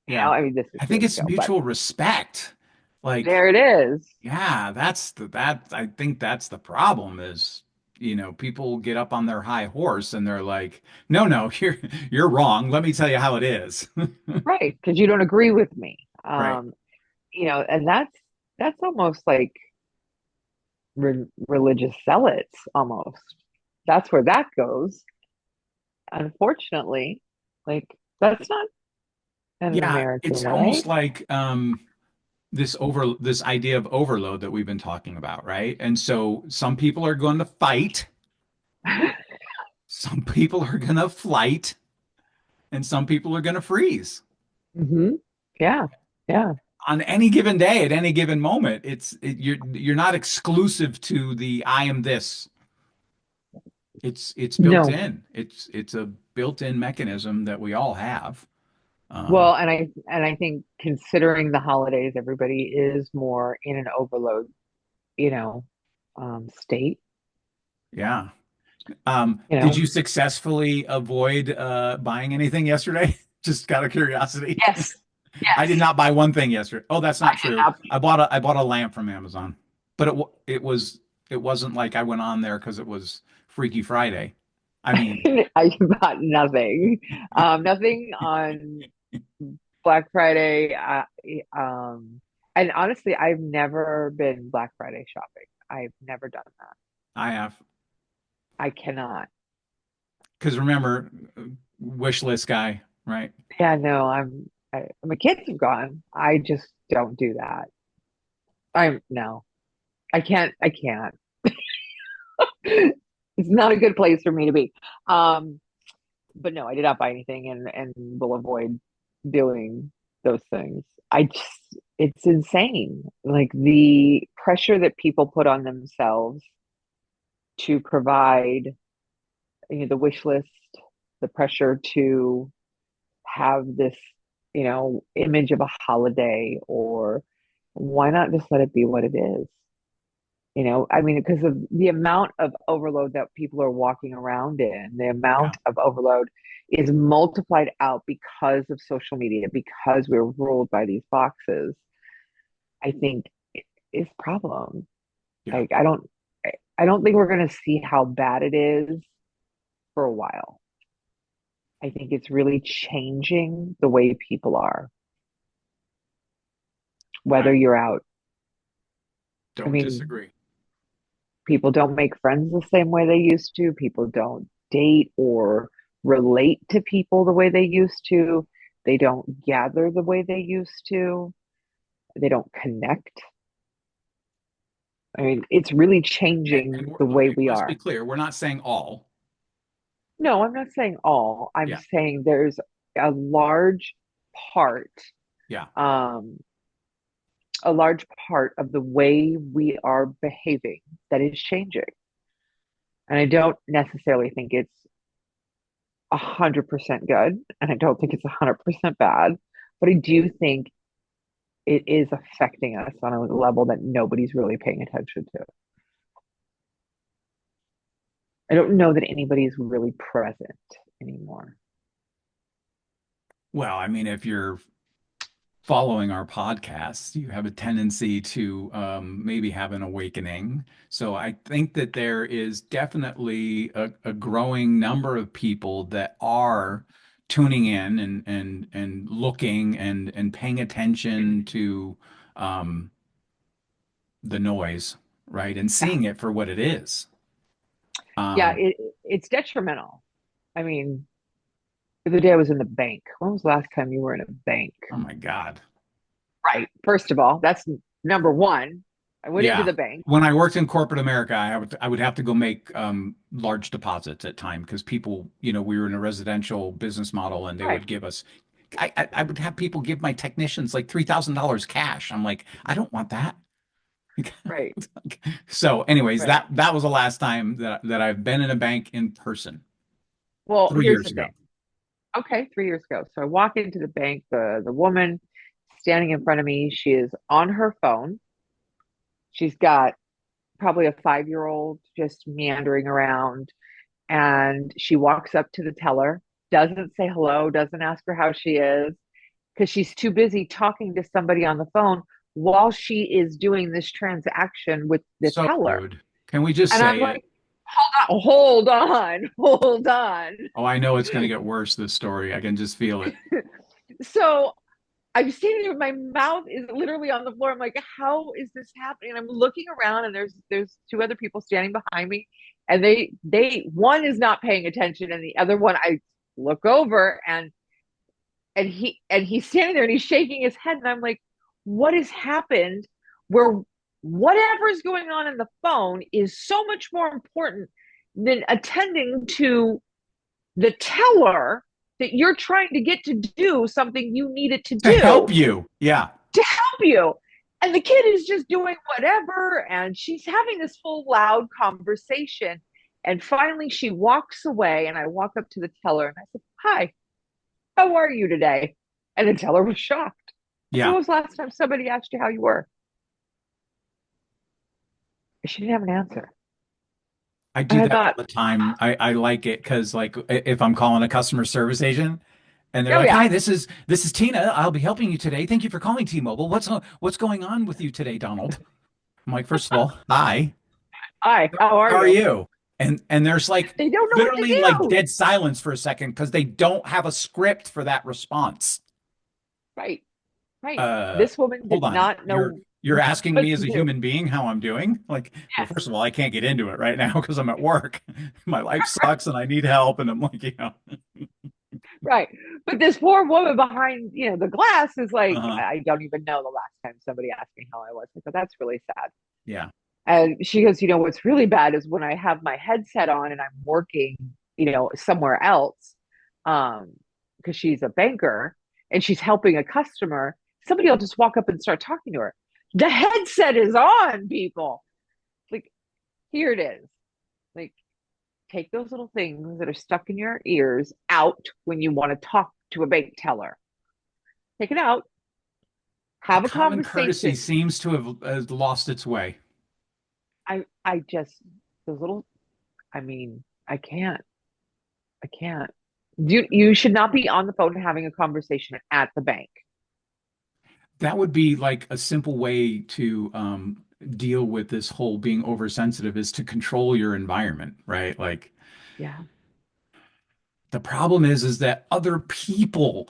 Yeah. I mean, this is I think years it's ago, but mutual respect. Like, there it is. yeah, that I think that's the problem is, people get up on their high horse and they're like, "No, no, you're wrong. Let me tell you how it is." Right. Because you don't agree with me. Right. And that's almost like religious zealots almost. That's where that goes. Unfortunately, like that's not an Yeah, American it's almost way. like this idea of overload that we've been talking about, right? And so some people are going to fight, some people are going to flight, and some people are going to freeze. Hmm. Yeah. Yeah. On any given day, at any given moment, you're not exclusive to the I am this. It's built No. in. It's a built-in mechanism that we all have. Um, Well, and I think considering the holidays, everybody is more in an overload, you know, state. yeah. You Did know, you successfully avoid buying anything yesterday? Just out of curiosity. yes, I did yes, not buy one thing yesterday. Oh, that's I not did true. not. I bought a lamp from Amazon, but it wasn't like I went on there because it was Freaky Friday. I mean, I bought nothing, nothing on Black Friday. And honestly, I've never been Black Friday shopping. I've never done that. I have I cannot. because remember, wish list guy, right? Yeah, no, my kids have gone. I just don't do that. I'm no, I can't. I can't. It's not a good place for me to be. Um, but no, I did not buy anything and will avoid doing those things. It's insane. Like the pressure that people put on themselves to provide, the wish list, the pressure to have this, image of a holiday, or why not just let it be what it is? I mean, because of the amount of overload that people are walking around in, the Yeah, amount of overload is multiplied out because of social media, because we're ruled by these boxes. I think is a problem. yeah. Like, I don't think we're going to see how bad it is for a while. I think it's really changing the way people are, I whether you're out. I don't mean, disagree. people don't make friends the same way they used to. People don't date or relate to people the way they used to. They don't gather the way they used to. They don't connect. I mean, it's really changing the way Okay, we let's be are. clear. We're not saying all. No, I'm not saying all. I'm Yeah, saying there's a large part, yeah. um, a large part of the way we are behaving that is changing. And I don't necessarily think it's 100% good, and I don't think it's 100% bad, but I do think it is affecting us on a level that nobody's really paying attention to. I don't know that anybody's really present anymore. Well, I mean, if you're following our podcast, you have a tendency to maybe have an awakening. So I think that there is definitely a growing number of people that are tuning in and looking and paying attention to um, the noise, right? And Yeah, seeing it for what it is. yeah, Um, it's detrimental. I mean, the other day I was in the bank. When was the last time you were in a bank? oh my God. Right. First of all, that's number one. I went into Yeah. the bank. When I worked in corporate America, I would have to go make large deposits at time because people, we were in a residential business model and they Right. would give us. I would have people give my technicians like $3,000 cash. I'm like, I don't want that. Right. So, anyways, Right. that was the last time that I've been in a bank in person Well, three here's years the ago. thing. Okay, 3 years ago. So I walk into the bank. The woman standing in front of me, she is on her phone. She's got probably a 5 year old just meandering around. And she walks up to the teller, doesn't say hello, doesn't ask her how she is, because she's too busy talking to somebody on the phone while she is doing this transaction with the So teller. rude. Can we just And I'm say it? like, hold on, hold on. Oh, I know it's going to get worse, this story. I can just feel it. So I'm standing there, my mouth is literally on the floor. I'm like, how is this happening? And I'm looking around and there's two other people standing behind me. And they one is not paying attention and the other one I look over and he's standing there and he's shaking his head and I'm like, what has happened where whatever's going on in the phone is so much more important than attending to the teller that you're trying to get to do something you need it to To help do you. Yeah. to help you. And the kid is just doing whatever. And she's having this full loud conversation. And finally, she walks away. And I walk up to the teller and I said, hi, how are you today? And the teller was shocked. I said, Yeah. when was the last time somebody asked you how you were? She didn't have an answer. I And do I that all thought, the time. I like it because like if I'm calling a customer service agent and they're oh, like, yeah. "Hi, this is Tina. I'll be helping you today. Thank you for calling T-Mobile. What's going on with you today, Donald?" I'm like, "First of all, hi. Hi, how are How are you? you?" And there's like They don't know what to literally like do. dead silence for a second because they don't have a script for that response. Right, right. Uh, This woman Hold did on. not You're know you're asking what me to as a do. human being how I'm doing? Like, well, Yes. first of all, I can't get into it right now because I'm at work. My life sucks and I need help. And I'm like, Right. But this poor woman behind, the glass is like, uh-huh. I don't even know the last time somebody asked me how I was. I go, that's really sad. Yeah. And she goes, what's really bad is when I have my headset on and I'm working, somewhere else, um, because she's a banker and she's helping a customer, somebody will just walk up and start talking to her. The headset is on, people. Like, here it is. Like, take those little things that are stuck in your ears out when you want to talk to a bank teller. Take it out, have a Common courtesy conversation. seems to have lost its way. I just those little. I mean, I can't. I can't. You should not be on the phone having a conversation at the bank. That would be like a simple way to deal with this whole being oversensitive is to control your environment, right? Like Yeah, the problem is that other people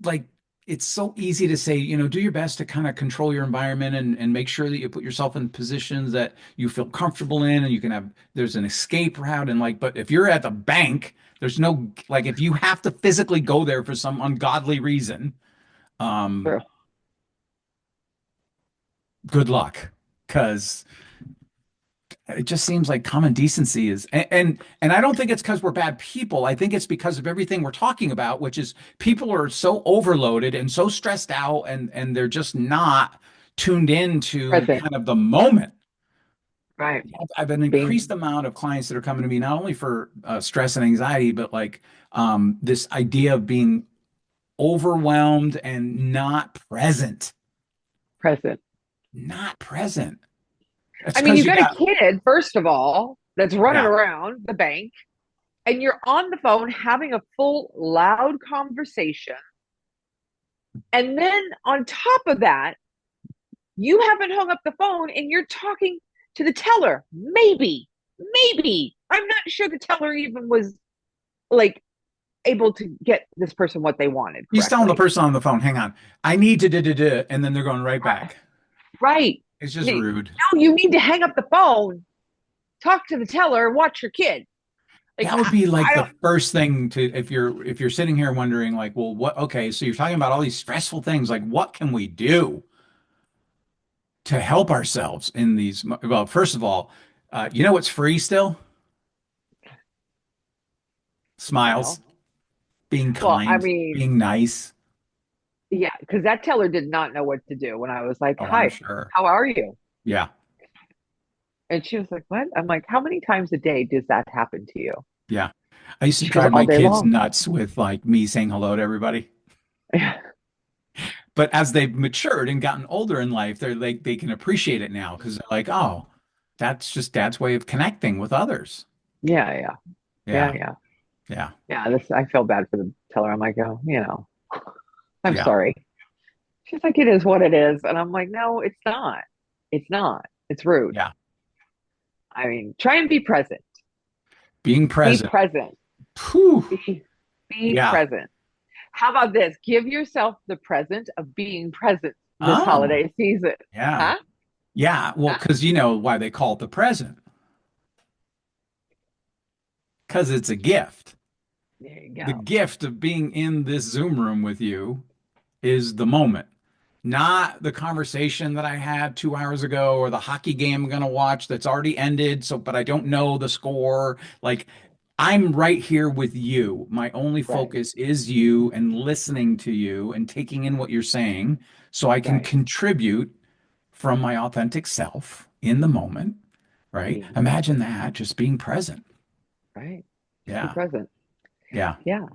like it's so easy to say, do your best to kind of control your environment and make sure that you put yourself in positions that you feel comfortable in and you can have there's an escape route and like, but if you're at the bank, there's no like if you have to physically go there for some ungodly reason, um, true. good luck. Because it just seems like common decency is and I don't think it's because we're bad people. I think it's because of everything we're talking about, which is people are so overloaded and so stressed out and they're just not tuned in to Present. kind of the moment. Right. I've an increased Being amount of clients that are coming to me not only for stress and anxiety, but like this idea of being overwhelmed and not present. present. Not present. That's I mean, because you you got a got, kid, first of all, that's running yeah. around the bank, and you're on the phone having a full, loud conversation. And then on top of that, you haven't hung up the phone and you're talking to the teller. Maybe. I'm not sure the teller even was like able to get this person what they wanted He's telling the correctly. person on the phone, hang on, I need to da, and then they're going right back. Right. It's just No, rude. you need to hang up the phone, talk to the teller, watch your kid. Like, That would be like I the don't, first thing to if you're sitting here wondering like, well, what okay, so you're talking about all these stressful things, like what can we do to help ourselves in these well, first of all, you know what's free still? Smiles, smile. being Well, I kind, mean, being nice. yeah, because that teller did not know what to do when I was like, Oh, I'm hi, sure. how are you? Yeah. And she was like, what? I'm like, how many times a day does that happen to you? Yeah. I used to She goes drive all my day kids long. nuts with like me saying hello to everybody. But as they've matured and gotten older in life, they're like they can appreciate it now because they're like, oh, that's just dad's way of connecting with others. Yeah, yeah, yeah, Yeah, yeah, yeah, yeah. This I feel bad for the teller. I'm like, oh, I'm yeah, sorry. She's like, it is what it is, and I'm like, no, it's not. It's not. It's rude. yeah. I mean, try and be present. Being Be present. present. Whew. Be Yeah. present. How about this? Give yourself the present of being present this Oh, holiday season. yeah. Huh? Yeah. Well, Huh? because you know why they call it the present, because it's a gift. There you The go. gift of being in this Zoom room with you is the moment, not the conversation that I had 2 hours ago or the hockey game I'm going to watch that's already ended. So, but I don't know the score. Like, I'm right here with you. My only Right, focus is you and listening to you and taking in what you're saying so I can right. contribute from my authentic self in the moment, right? Being Imagine present. that, just being present. Right. Just be Yeah. present. Yeah. Yeah.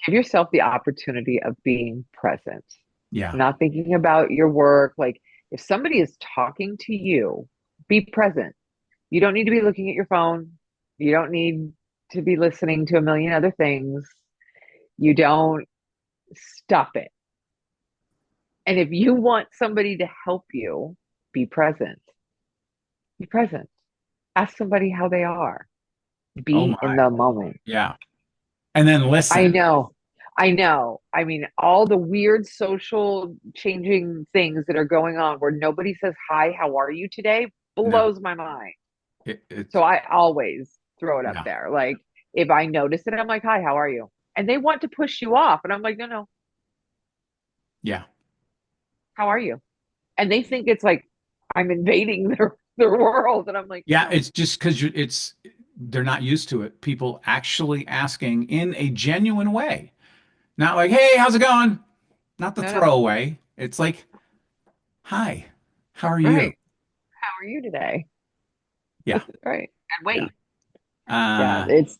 Give yourself the opportunity of being present, Yeah. not thinking about your work. Like if somebody is talking to you, be present. You don't need to be looking at your phone. You don't need to be listening to a million other things. You don't stop it. And if you want somebody to help you, be present. Be present. Ask somebody how they are. Oh Be in my. the moment. Yeah. And then I listen. know. I know. I mean, all the weird social changing things that are going on where nobody says, hi, how are you today? No. Blows my mind. So It's I always throw it up yeah. there. Like if I notice it, I'm like, hi, how are you? And they want to push you off. And I'm like, no, no, Yeah. how are you? And they think it's like I'm invading their world. And I'm like, Yeah, no, it's just because it's they're not used to it. People actually asking in a genuine way. Not like, hey, how's it going? Not the no, no. throwaway. It's like, hi, how are you? Right. How are you today? Yeah, Right. And yeah. wait. Yeah. Uh, It's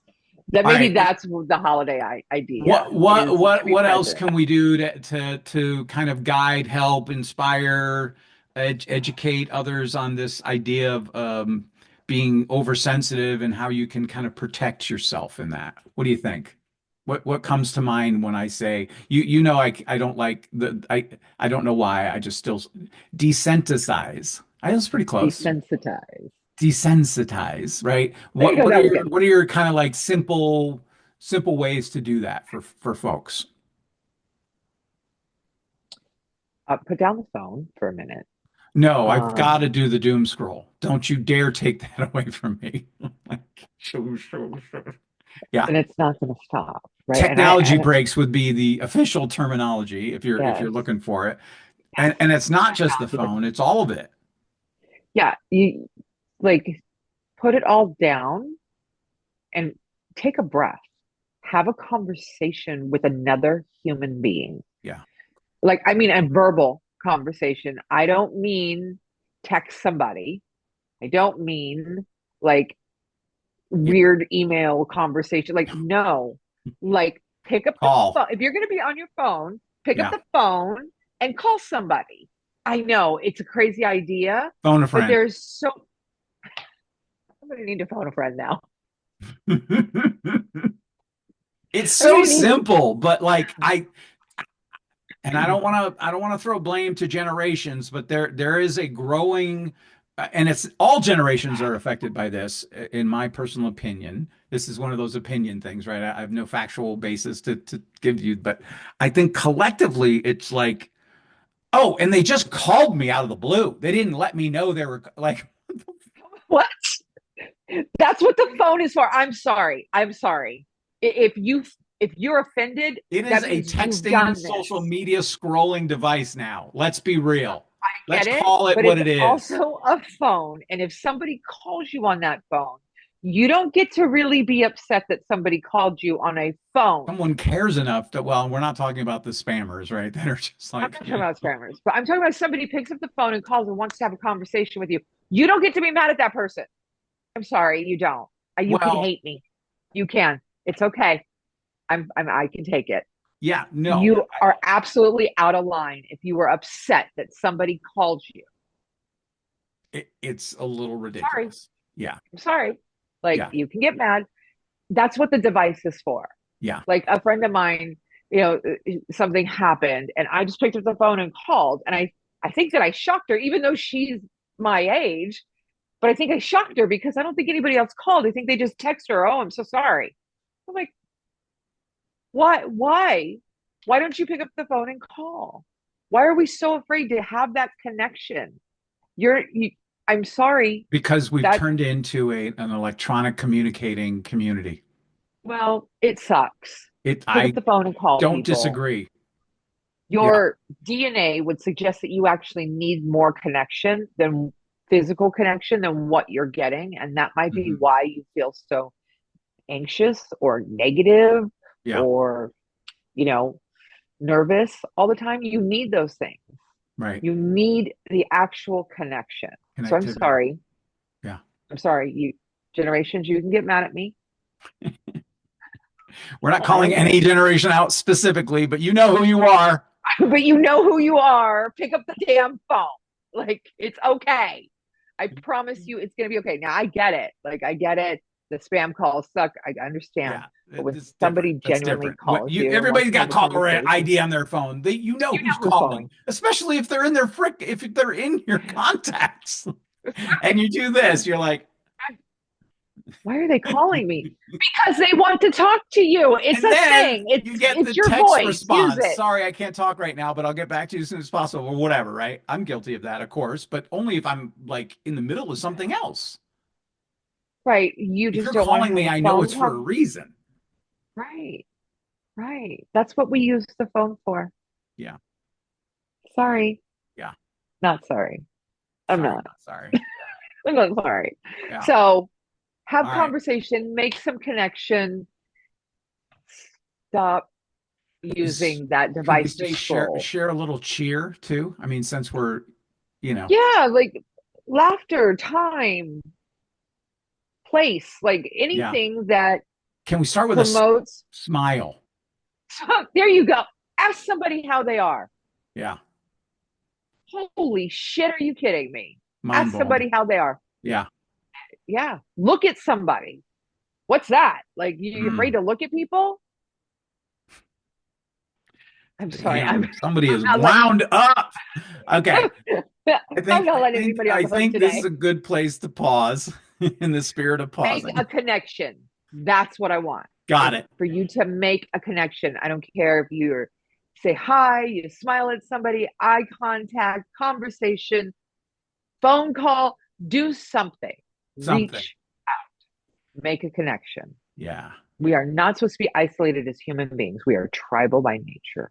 that all maybe right. that's the holiday idea is to be What else present. can we do to kind of guide, help, inspire, educate others on this idea of being oversensitive and how you can kind of protect yourself in that? What do you think? What comes to mind when I say you know I don't like the I don't know why I just still desensitize. I was pretty close. Desensitize. Desensitize, right? There you go. That was good. What are your kind of like simple ways to do that for folks? Put down the phone for a minute. No, I've got Um, to do the doom scroll. Don't you dare take that away from me. Sure, sure, sure. Yeah. and it's not going to stop, right? Technology And breaks would be the official terminology if you're yes, looking for it. yes, And it's not just the technology break. phone, it's all of it. Yeah, you like put it all down and take a breath. Have a conversation with another human being. Yeah. Like, I mean, a verbal conversation. I don't mean text somebody. I don't mean like Yeah. weird email conversation. Like, no, like pick up the Call. phone. If you're going to be on your phone, pick up Yeah. the phone and call somebody. I know it's a crazy idea, Phone a but friend. there's so somebody need to phone a friend now. It's so Everybody needs. simple, but like and I don't want to throw blame to generations, but there is a growing and it's all generations are affected by this in my personal opinion. This is one of those opinion things, right? I have no factual basis to give you, but I think collectively it's like, oh, and they just called me out of the blue. They didn't let me know they were like What? That's what the phone is for. I'm sorry. I'm sorry. If you're offended, it is that a means you've texting done this. social media scrolling device now. Let's be real. I Let's get it, call it but what it's it is. also a phone. And if somebody calls you on that phone, you don't get to really be upset that somebody called you on a phone. Someone cares enough to, well, we're not talking about the spammers, right? That are just I'm like, not talking you about know, spammers, but I'm talking about somebody picks up the phone and calls and wants to have a conversation with you. You don't get to be mad at that person. I'm sorry, you don't. You can well, hate me. You can. It's okay. I can take it. Yeah, no, You are absolutely out of line if you were upset that somebody called you. it's a little Sorry. ridiculous. Yeah, I'm sorry. Like, yeah, you can get mad. That's what the device is for. yeah. Like, a friend of mine, you know, something happened and I just picked up the phone and called. And I think that I shocked her, even though she's my age, but I think I shocked her because I don't think anybody else called. I think they just text her, oh, I'm so sorry. I'm like, why? Why don't you pick up the phone and call? Why are we so afraid to have that connection? You, I'm sorry Because we've that, turned into an electronic communicating community. well, it sucks. Pick up I the phone and call don't people. disagree. Yeah, Your DNA would suggest that you actually need more connection than physical connection than what you're getting. And that might be hmm why you feel so anxious or negative yeah, or, you know, nervous all the time. You need those things. right. You need the actual connection. So I'm Connectivity. sorry. Yeah. I'm sorry. You generations, you can get mad at me. We're not I calling don't care. any generation out specifically, but you know who you are. But you know who you are. Pick up the damn phone. Like, it's okay. I promise you it's gonna be okay. Now I get it. Like, I get it. The spam calls suck. I understand. Yeah, But when it's different. somebody That's genuinely different. What calls you you and wants everybody's to got have a caller conversation, ID on their phone. You know you who's know who's calling, calling. especially if they're in their if they're in your contacts. And you do this, you're like, Why are they calling me? Because they want to talk to you. It's and a then thing. you It's get the it's your text voice. Use response. it. Sorry, I can't talk right now, but I'll get back to you as soon as possible, or whatever, right? I'm guilty of that, of course, but only if I'm like in the middle of something else. Right. You If just you're don't want to calling have me, a I know phone it's for a call. reason. Right. Right. That's what we use the phone for. Yeah, Sorry. yeah. Not sorry. I'm Sorry, not. not sorry. I'm not sorry. Yeah. So have All right. conversation, make some connection, stop Is using that can we device to say scroll. share a little cheer too? I mean, since we're, you know, Yeah, like laughter, time, place, like yeah. anything that Can we start with a promotes. smile? There you go. Ask somebody how they are. Yeah. Holy shit, are you kidding me? Mind Ask blowing. somebody how they are. Yeah. Yeah. Look at somebody. What's that? Like, you afraid Mm. to look at people? I'm sorry. I'm Damn, somebody is not letting wound up. Okay. I'm not letting anybody off I the hook think this is today. a good place to pause in the spirit of Make a pausing. connection. That's what I want. Got Is it. for you to make a connection. I don't care if you say hi, you smile at somebody, eye contact, conversation, phone call, do something. Something. Reach out, make a connection. Yeah. We are not supposed to be isolated as human beings. We are tribal by nature.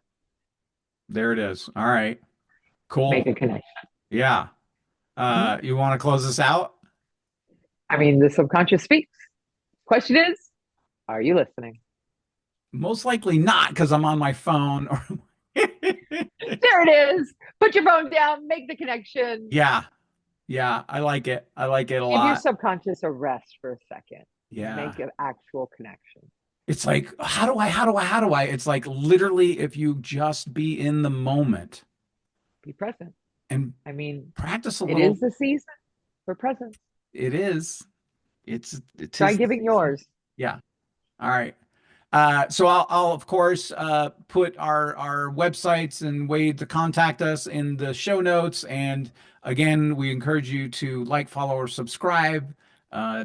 There it is. All right. Make Cool. a connection. Yeah. Mhm. You want to close this out? I mean, the subconscious speaks. Question is, are you listening? Most likely not because I'm on my phone or There it is. Put your phone down, make the connection. yeah. Yeah, I like it. I like it a Give your lot. subconscious a rest for a second. Yeah. Make an actual connection. It's like, how do I? It's like literally if you just be in the moment Be present. and I mean, practice a it little. is the season for presence. It is. It Try is the giving season. yours. Yeah. All right. So I'll of course put our websites and way to contact us in the show notes. And again, we encourage you to like, follow, or subscribe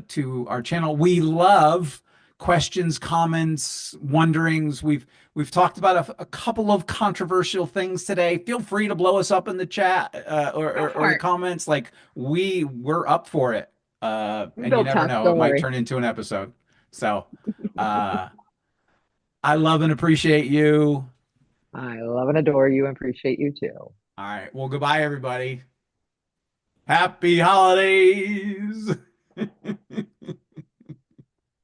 to our channel. We love questions, comments, wonderings. We've talked about a couple of controversial things today. Feel free to blow us up in the chat Go or for the it. comments. Like we're up for it. We And you built never tough. know, it Don't might worry. turn into an episode. So. Uh, I love and appreciate you. I love and adore you and appreciate you too. All right. Well, goodbye, everybody. Happy holidays.